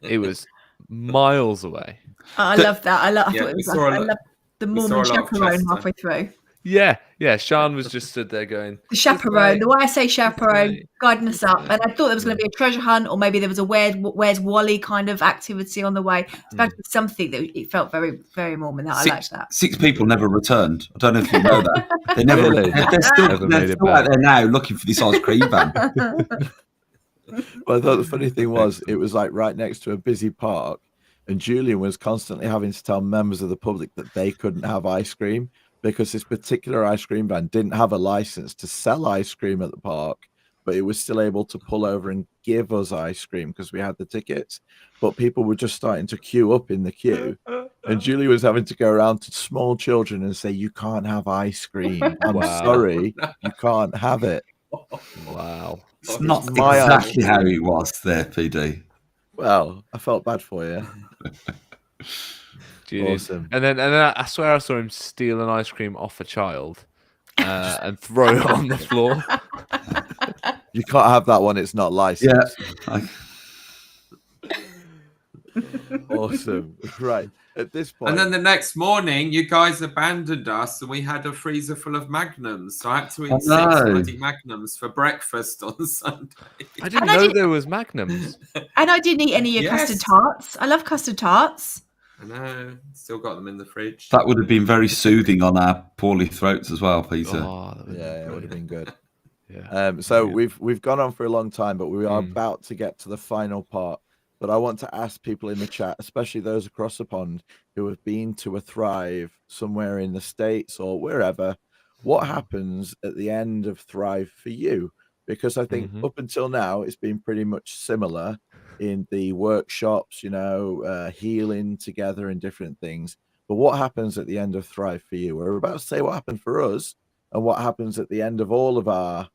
It was miles away. I love that. I thought it was I love the Mormon chaperone halfway through. Yeah. Sean was just stood there going, the chaperone. The way I say chaperone, guiding us up. And I thought there was going to be a treasure hunt, or maybe there was a Where's Wally kind of activity on the way. It's about to be something that it felt very, very Mormon. I liked that. 6 people never returned. I don't know if you know that. They never. They're still out there now looking for this ice cream van. Well, I thought the funny thing was, it was like right next to a busy park, and Julian was constantly having to tell members of the public that they couldn't have ice cream because this particular ice cream van didn't have a license to sell ice cream at the park, but it was still able to pull over and give us ice cream because we had the tickets. But people were just starting to queue up in the queue, and Julie was having to go around to small children and say, "You can't have ice cream. I'm sorry, you can't have it." Wow. It's not exactly how it was there, PD. Well, I felt bad for you. Awesome. And then I swear I saw him steal an ice cream off a child and throw it on the floor. You can't have that one. It's not licensed. Yeah. Awesome. Right. At this point. And then the next morning, you guys abandoned us and we had a freezer full of Magnums. So I had to eat 6 bloody Magnums for breakfast on Sunday. I didn't know there was Magnums. And I didn't eat any of your custard tarts. I love custard tarts. I know. Still got them in the fridge. That would have been very soothing on our poorly throats as well, Peter. It would have been good. Yeah. So we've gone on for a long time, but we are about to get to the final part. But I want to ask people in the chat, especially those across the pond who have been to a Thrive somewhere in the States or wherever, what happens at the end of Thrive for you? Because I think up until now, it's been pretty much similar in the workshops, healing together and different things. But what happens at the end of Thrive for you? We're about to say what happened for us and what happens at the end of all of our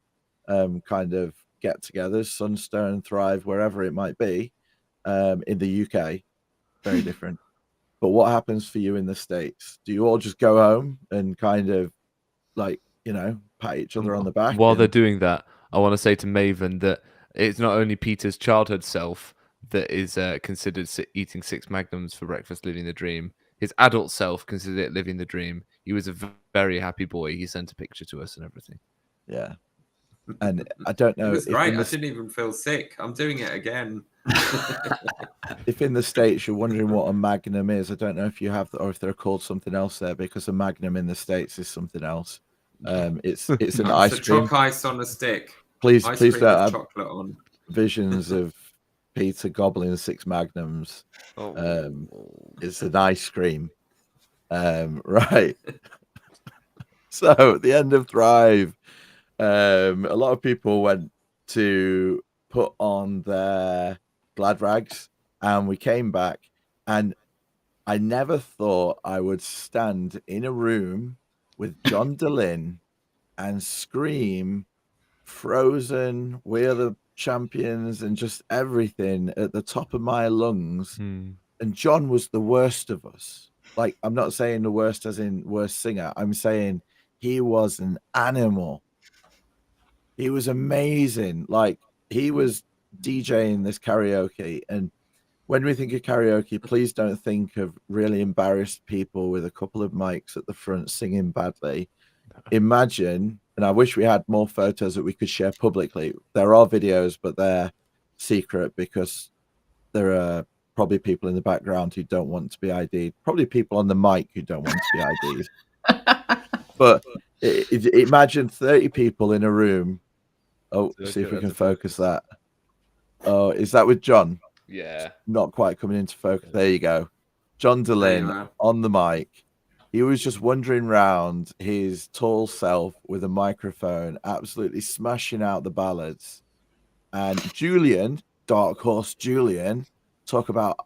kind of get-togethers, Sunstone, Thrive, wherever it might be. In the UK, very different. But what happens for you in the States? Do you all just go home and kind of pat each other on the back? While they're doing that, I want to say to Maven that it's not only Peter's childhood self that is considered eating 6 Magnums for breakfast, living the dream. His adult self considered it living the dream. He was a very happy boy. He sent a picture to us and everything. Yeah. And I don't It know was if great. in I the, didn't even feel sick. I'm doing it again. if in the States you're wondering what a magnum is, I don't know if you have, or if they're called something else there, because a magnum in the States is something else. It's an It's ice a cream. chalk ice on a stick. Please Ice don't cream with have chocolate on. visions of Peter gobbling 6 magnums. Oh. It's an ice cream. Right. So at the end of Thrive, a lot of people went to put on their glad rags, and we came back, and I never thought I would stand in a room with John DeLynn and scream Frozen, We Are the Champions, and just everything at the top of my lungs. Hmm. And John was the worst of us. Like, I'm not saying the worst as in worst singer. I'm saying he was an animal. He was amazing. Like, he was DJing this karaoke. And when we think of karaoke, please don't think of really embarrassed people with a couple of mics at the front singing badly. Imagine, and I wish we had more photos that we could share publicly. There are videos, but they're secret because there are probably people in the background who don't want to be ID'd. Probably people on the mic who don't want to be ID'd. But imagine 30 people in a room. Oh, see if we can focus that. Oh, is that with John? Yeah. Not quite coming into focus. There you go. John There you DeLynn are. on the mic. He was just wandering round his tall self with a microphone, absolutely smashing out the ballads. And Julian, Dark Horse Julian, talk about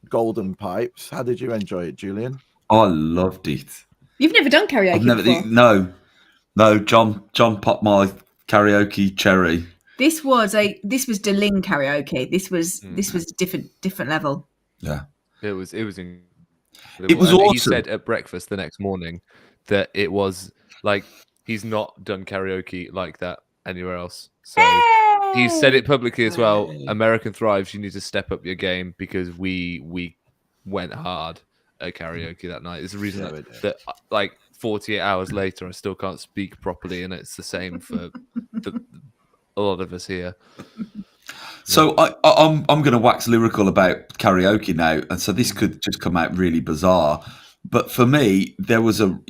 golden pipes. How did you enjoy it, Julian? I loved it. You've never done karaoke I've never before. no. John popped my karaoke cherry. This was DeLynn karaoke. This was a different level. Yeah, It was incredible. it was And awesome. he said at breakfast the next morning that it was like he's not done karaoke like that anywhere else. So he said it publicly as well. Hey. American Thrives, you need to step up your game because we went hard at karaoke that night. It's the reason Yeah, we did. that like 48 hours later I still can't speak properly, and it's the same for a lot of us here. So I'm going to wax lyrical about karaoke now, and so this could just come out really bizarre, but for me there was I'm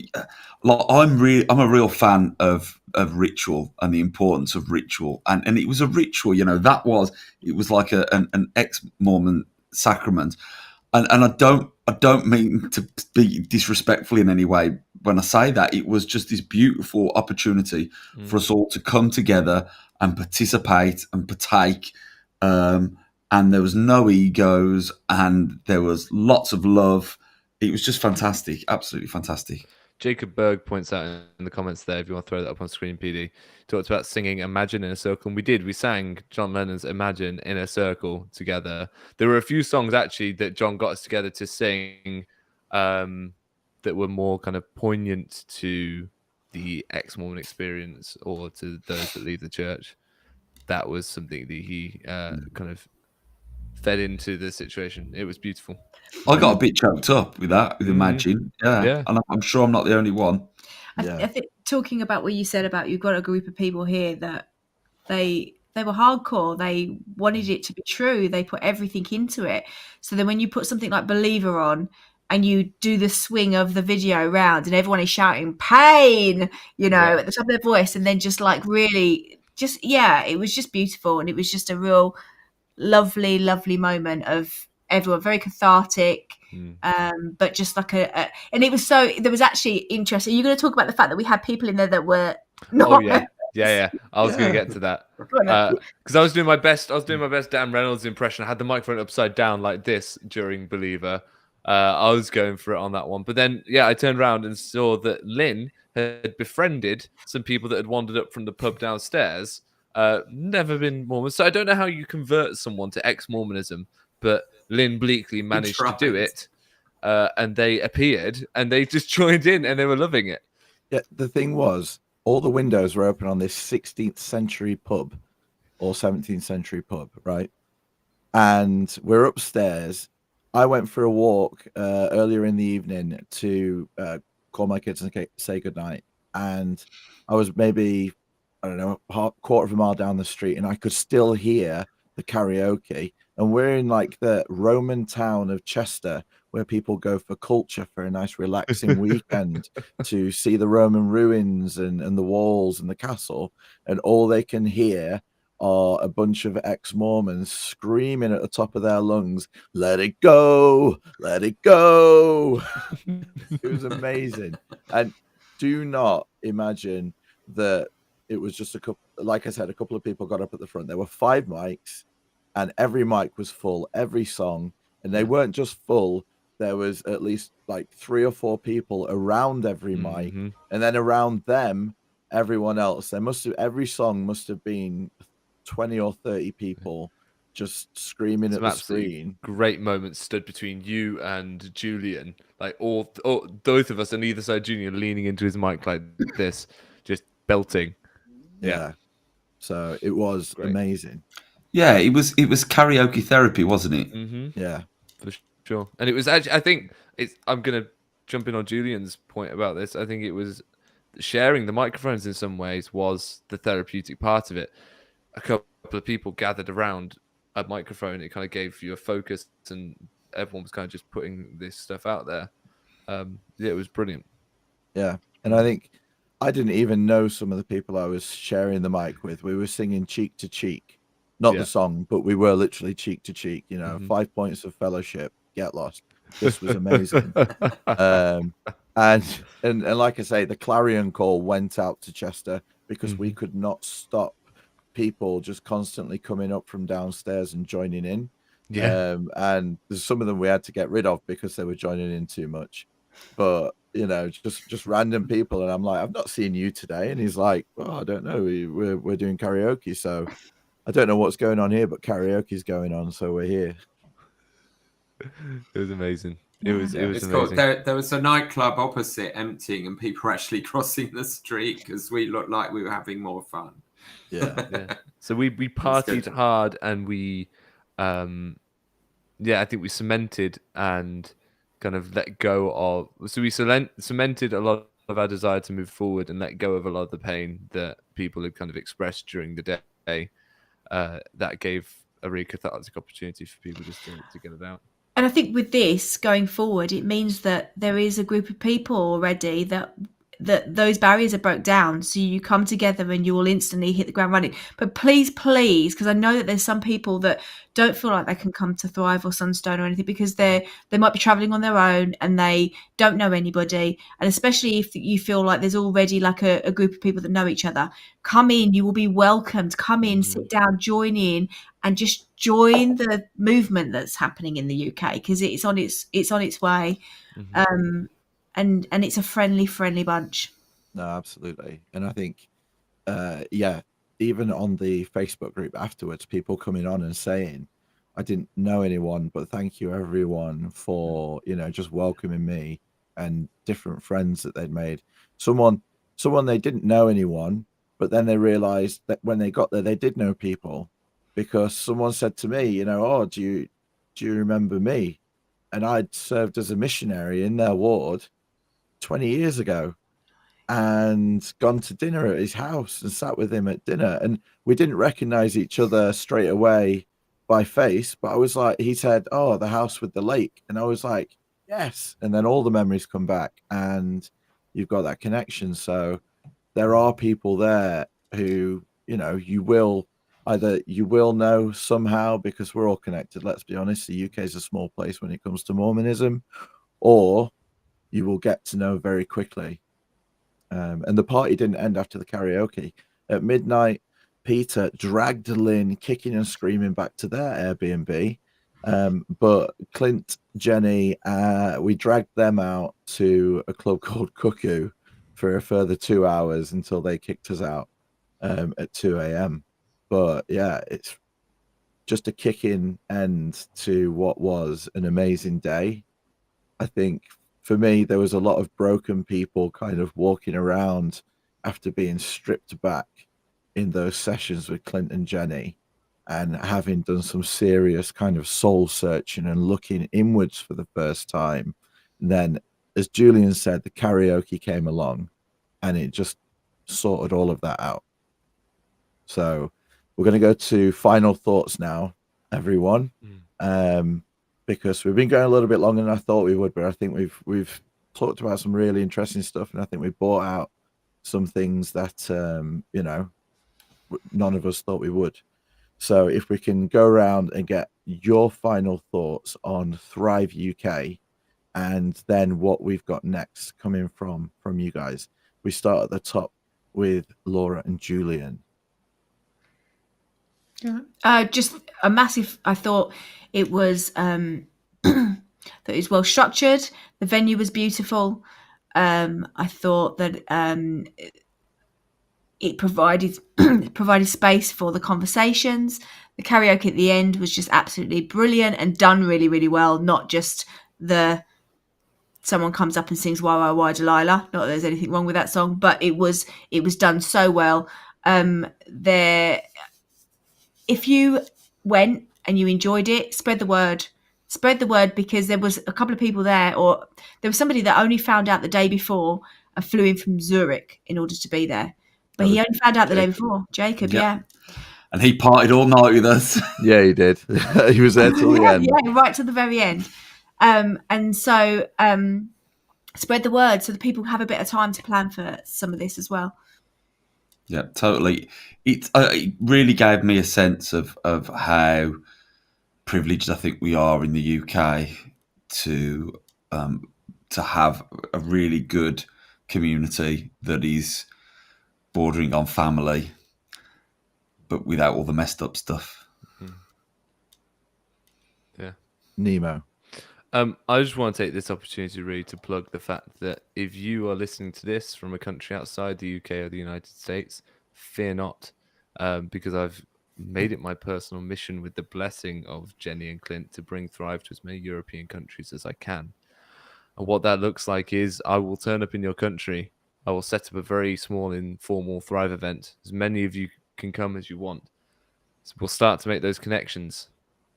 a real fan of ritual and the importance of ritual, and it was a ritual, it was like an ex-Mormon sacrament, and I don't mean to be disrespectful in any way when I say that. It was just this beautiful opportunity for us all to come together and participate and partake. And there was no egos, and there was lots of love. It was just fantastic, absolutely fantastic. Jacob Berg points out in the comments there, if you want to throw that up on screen, PD, talked about singing Imagine in a Circle. And we did. We sang John Lennon's Imagine in a Circle together. There were a few songs, actually, that John got us together to sing that were more kind of poignant to the ex-Mormon experience or to those that leave the church. That was something that he kind of fed into the situation. It was beautiful. I got a bit choked up with that, with Imagine. Yeah. And I'm sure I'm not the only one. I think talking about what you said about you've got a group of people here that they were hardcore. They wanted it to be true. They put everything into it. So then when you put something like Believer on and you do the swing of the video round and everyone is shouting pain, at the top of their voice, and then just like really just, it was just beautiful. And it was just a real lovely, lovely moment of everyone, very cathartic. But just like and it was there was actually interesting. You're going to talk about the fact that we had people in there that were not. Oh yeah. I was going to get to that because I was doing my best. Dan Reynolds impression. I had the microphone upside down like this during Believer. I was going for it on that one, but then I turned around and saw that Lynn had befriended some people that had wandered up from the pub downstairs. Never been Mormon, so I don't know how you convert someone to ex-Mormonism, but Lynn Bleakley managed to do it. And they appeared and they just joined in and they were loving it. Yeah, the thing was, all the windows were open on this 16th century pub or 17th century pub, right? And we're upstairs. I went for a walk earlier in the evening to call my kids and say goodnight. And I was maybe, don't know, quarter of a mile down the street, and I could still hear the karaoke. And we're in like the Roman town of Chester, where people go for culture, for a nice relaxing weekend, to see the Roman ruins and the walls and the castle. And all they can hear are a bunch of ex-Mormons screaming at the top of their lungs, "Let it go, let it go." It was amazing. And do not imagine that it was just a couple, like I said, a couple of people got up at the front. There were 5 mics, and every mic was full, every song. And they weren't just full, there was at least like 3 or 4 people around every mic, Mhm. and then around them, everyone else. Every song must have been 20 or 30 people just screaming at Some the absolutely screen. great moments stood between you and Julian, like all both of us on either side. Julian leaning into his mic like this, just belting. Yeah. So it was Great. amazing. Yeah, it was karaoke therapy, wasn't it? Mm-hmm. Yeah. For sure. And it was actually, I think I'm going to jump in on Julian's point about this. I think it was sharing the microphones in some ways was the therapeutic part of it. A couple of people gathered around a microphone. It kind of gave you a focus, and everyone was kind of just putting this stuff out there. Yeah, it was brilliant. Yeah. And I think I didn't even know some of the people I was sharing the mic with. We were singing cheek to cheek, not Yeah. the song, but we were literally cheek to cheek, 5 points of fellowship, get lost. This was amazing. And like I say, the clarion call went out to Chester because we could not stop people just constantly coming up from downstairs and joining in. Yeah. And there's some of them we had to get rid of because they were joining in too much. But just random people, and I'm like, I've not seen you today, and he's like, well, I don't know, we're doing karaoke, so I don't know what's going on here, but karaoke's going on, so we're here. It was amazing. It was It's amazing. called, there was a nightclub opposite emptying, and people were actually crossing the street because we looked like we were having more fun. Yeah. So we partied good. hard, and we I think we cemented and kind of let go of. So we cemented a lot of our desire to move forward and let go of a lot of the pain that people had kind of expressed during the day. That gave a really cathartic opportunity for people just to get it out. And I think with this going forward, it means that there is a group of people already that those barriers are broke down. So you come together and you will instantly hit the ground running. But please, because I know that there's some people that don't feel like they can come to Thrive or Sunstone or anything because they might be traveling on their own and they don't know anybody. And especially if you feel like there's already like a group of people that know each other, come in, you will be welcomed. Come in, sit down, join in, and just join the movement that's happening in the UK because it's on its way. And it's a friendly bunch. No, absolutely. And I think even on the Facebook group afterwards, people coming on and saying, I didn't know anyone, but thank you everyone for just welcoming me, and different friends that they'd made. Someone they didn't know anyone, but then they realized that when they got there they did know people, because someone said to me, oh, do you remember me? And I'd served as a missionary in their ward 20 years ago, and gone to dinner at his house and sat with him at dinner, and we didn't recognize each other straight away by face, but I was like, he said, oh, the house with the lake, and I was like, yes. And then all the memories come back, and you've got that connection. So there are people there who you will know somehow, because we're all connected. Let's be honest, the UK is a small place when it comes to Mormonism, or you will get to know very quickly. And the party didn't end after the karaoke. At midnight, Peter dragged Lynn kicking and screaming back to their Airbnb. But Clint, Jenny, we dragged them out to a club called Cuckoo for a further 2 hours until they kicked us out at 2 a.m. But yeah, it's just a kicking end to what was an amazing day. I think for me, there was a lot of broken people kind of walking around after being stripped back in those sessions with Clint and Jenny, and having done some serious kind of soul searching and looking inwards for the first time. And then, as Julian said, the karaoke came along and it just sorted all of that out. So we're going to go to final thoughts now, everyone, because we've been going a little bit longer than I thought we would, but I think we've talked about some really interesting stuff, and I think we brought out some things that you know, none of us thought we would. So if we can go around and get your final thoughts on Thrive UK, and then what we've got next coming from you guys. We start at the top with Laura and Julian. Just a massive. I thought it was that it was well structured. The venue was beautiful. I thought that it provided provided space for the conversations. The karaoke at the end was just absolutely brilliant and done really, really well. Not just someone comes up and sings "Why, Why, Why, Delilah." Not that there's anything wrong with that song, but it was done so well. If you went and you enjoyed it, spread the word. Spread the word, because there was a couple of people there, or there was somebody that only found out the day before and flew in from Zurich in order to be there. But he only found out the day before. Jacob, yeah. And he partied all night with us. Yeah, he did. He was there till the end. Yeah, right to the very end. And so spread the word so that people have a bit of time to plan for some of this as well. Yeah, totally. It really gave me a sense of how privileged I think we are in the UK to have a really good community that is bordering on family, but without all the messed up stuff. Yeah. Nemo. I just want to take this opportunity really to plug the fact that if you are listening to this from a country outside the UK or the United States, fear not, because I've made it my personal mission, with the blessing of Jenny and Clint, to bring Thrive to as many European countries as I can. And what that looks like is I will turn up in your country. I will set up a very small, informal Thrive event. As many of you can come as you want. So we'll start to make those connections.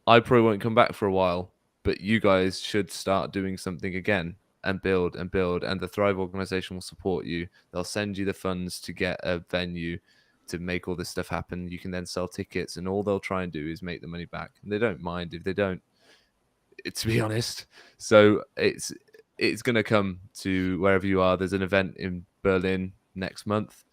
I probably won't come back for a while, but you guys should start doing something again and build, and the Thrive organization will support you. They'll send you the funds to get a venue to make all this stuff happen. You can then sell tickets, and all they'll try and do is make the money back. And they don't mind if they don't, to be honest. So it's going to come to wherever you are. There's an event in Berlin next month.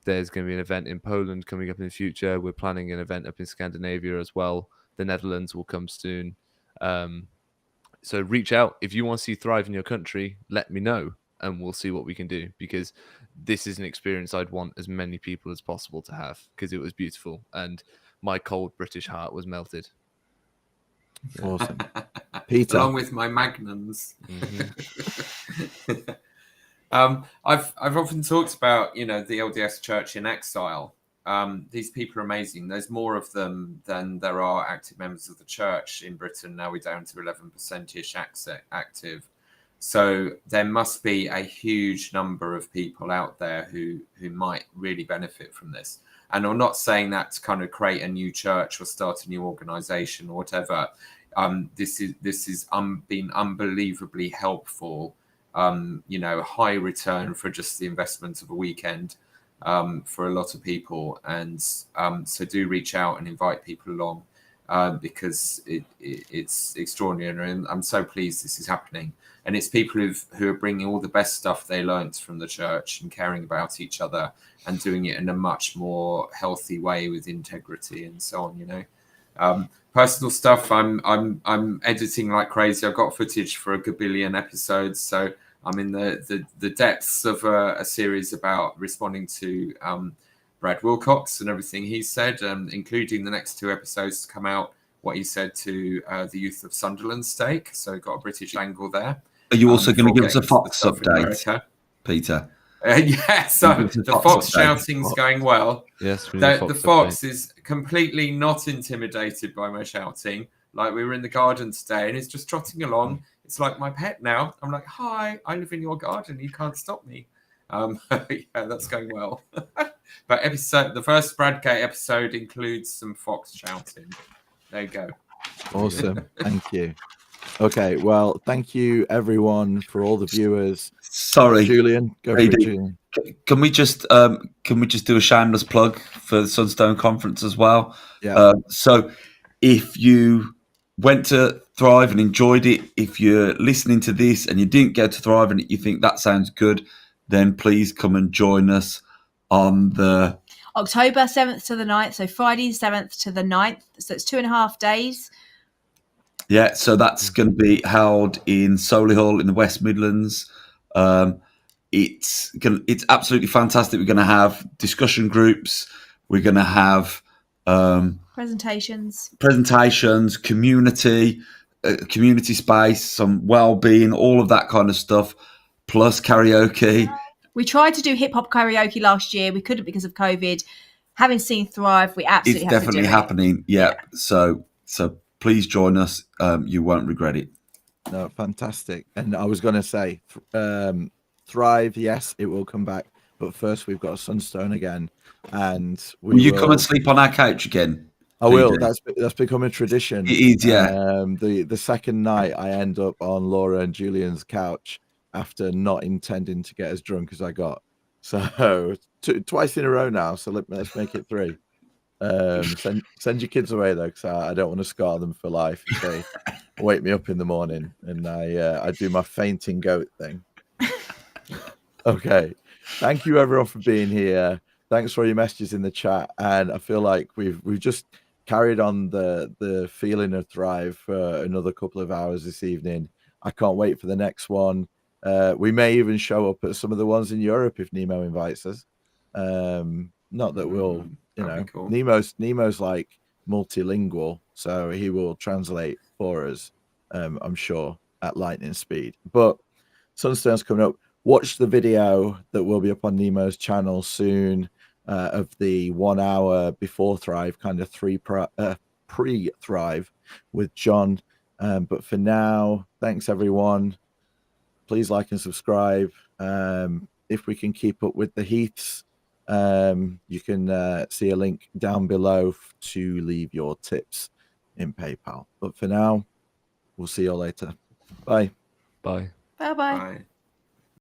There's going to be an event in Poland coming up in the future. We're planning an event up in Scandinavia as well. The Netherlands will come soon. So reach out. If you want to see Thrive in your country, let me know, and we'll see what we can do, because this is an experience I'd want as many people as possible to have, because it was beautiful and my cold British heart was melted. Awesome. Peter. Along with my magnums. I've often talked about, the LDS Church in exile. These people are amazing. There's more of them than there are active members of the church in Britain. Now we're down to 11%-ish active. So there must be a huge number of people out there who might really benefit from this. And I'm not saying that to kind of create a new church or start a new organization or whatever. This is been unbelievably helpful. High return for just the investment of a weekend. For a lot of people, and so do reach out and invite people along, because it's extraordinary, and I'm so pleased this is happening. And it's people who are bringing all the best stuff they learnt from the church and caring about each other and doing it in a much more healthy way with integrity and so on. Personal stuff, I'm editing like crazy. I've got footage for a gabillion episodes, so I'm in the depths of a series about responding to Brad Wilcox and everything he said, including the next 2 episodes to come out, what he said to the youth of Sunderland stake. So got a British angle there. Are you also going to give us a Fox update, Peter? So the Fox shouting's going well. Yes, the Fox is completely not intimidated by my shouting. Like, we were in the garden today and it's just trotting along. It's like my pet now. I'm like, hi, I live in your garden. You can't stop me. That's going well. But the first Bradgate episode includes some Fox shouting. There you go. Awesome. Thank you. Okay, well, thank you everyone for all the viewers. Sorry, Julian, go for it, AD. Julian. Can we just do a shameless plug for the Sunstone Conference as well? Yeah. So if you went to Thrive and enjoyed it, if you're listening to this and you didn't go to Thrive and you think that sounds good, then please come and join us on the October 7th to the 9th. So Friday 7th to the 9th. So it's 2.5 days. Yeah, so that's going to be held in Solihull in the West Midlands. It's absolutely fantastic. We're going to have discussion groups. We're going to have Presentations, community space, some well-being, all of that kind of stuff, plus karaoke. We tried to do hip hop karaoke last year. We couldn't because of COVID. Having seen Thrive, we absolutely It's have definitely to do happening. Yeah. So please join us. You won't regret it. No, fantastic. And I was going to say, Thrive, yes, it will come back. But first, we've got Sunstone again. And will you come and sleep on our couch again? I will. PD? That's become a tradition. It is, yeah. The second night, I end up on Laura and Julian's couch after not intending to get as drunk as I got. So twice in a row now. So let's make it 3. Send your kids away though, because I don't want to scar them for life if they wake me up in the morning and I do my fainting goat thing. Okay, thank you everyone for being here. Thanks for your messages in the chat, and I feel like we've just carried on the feeling of Thrive for another couple of hours this evening. I can't wait for the next one. We may even show up at some of the ones in Europe if Nemo invites us. Not that we'll, cool. Nemo's like multilingual, so he will translate for us, I'm sure, at lightning speed. But Sunstone's coming up. Watch the video that will be up on Nemo's channel soon of the 1 hour before Thrive, kind of pre-Thrive with John. But for now, thanks everyone. Please like and subscribe. If we can keep up with the Heaths, you can see a link down below to leave your tips in PayPal. But for now, we'll see you all later. Bye. Bye. Bye-bye. Bye.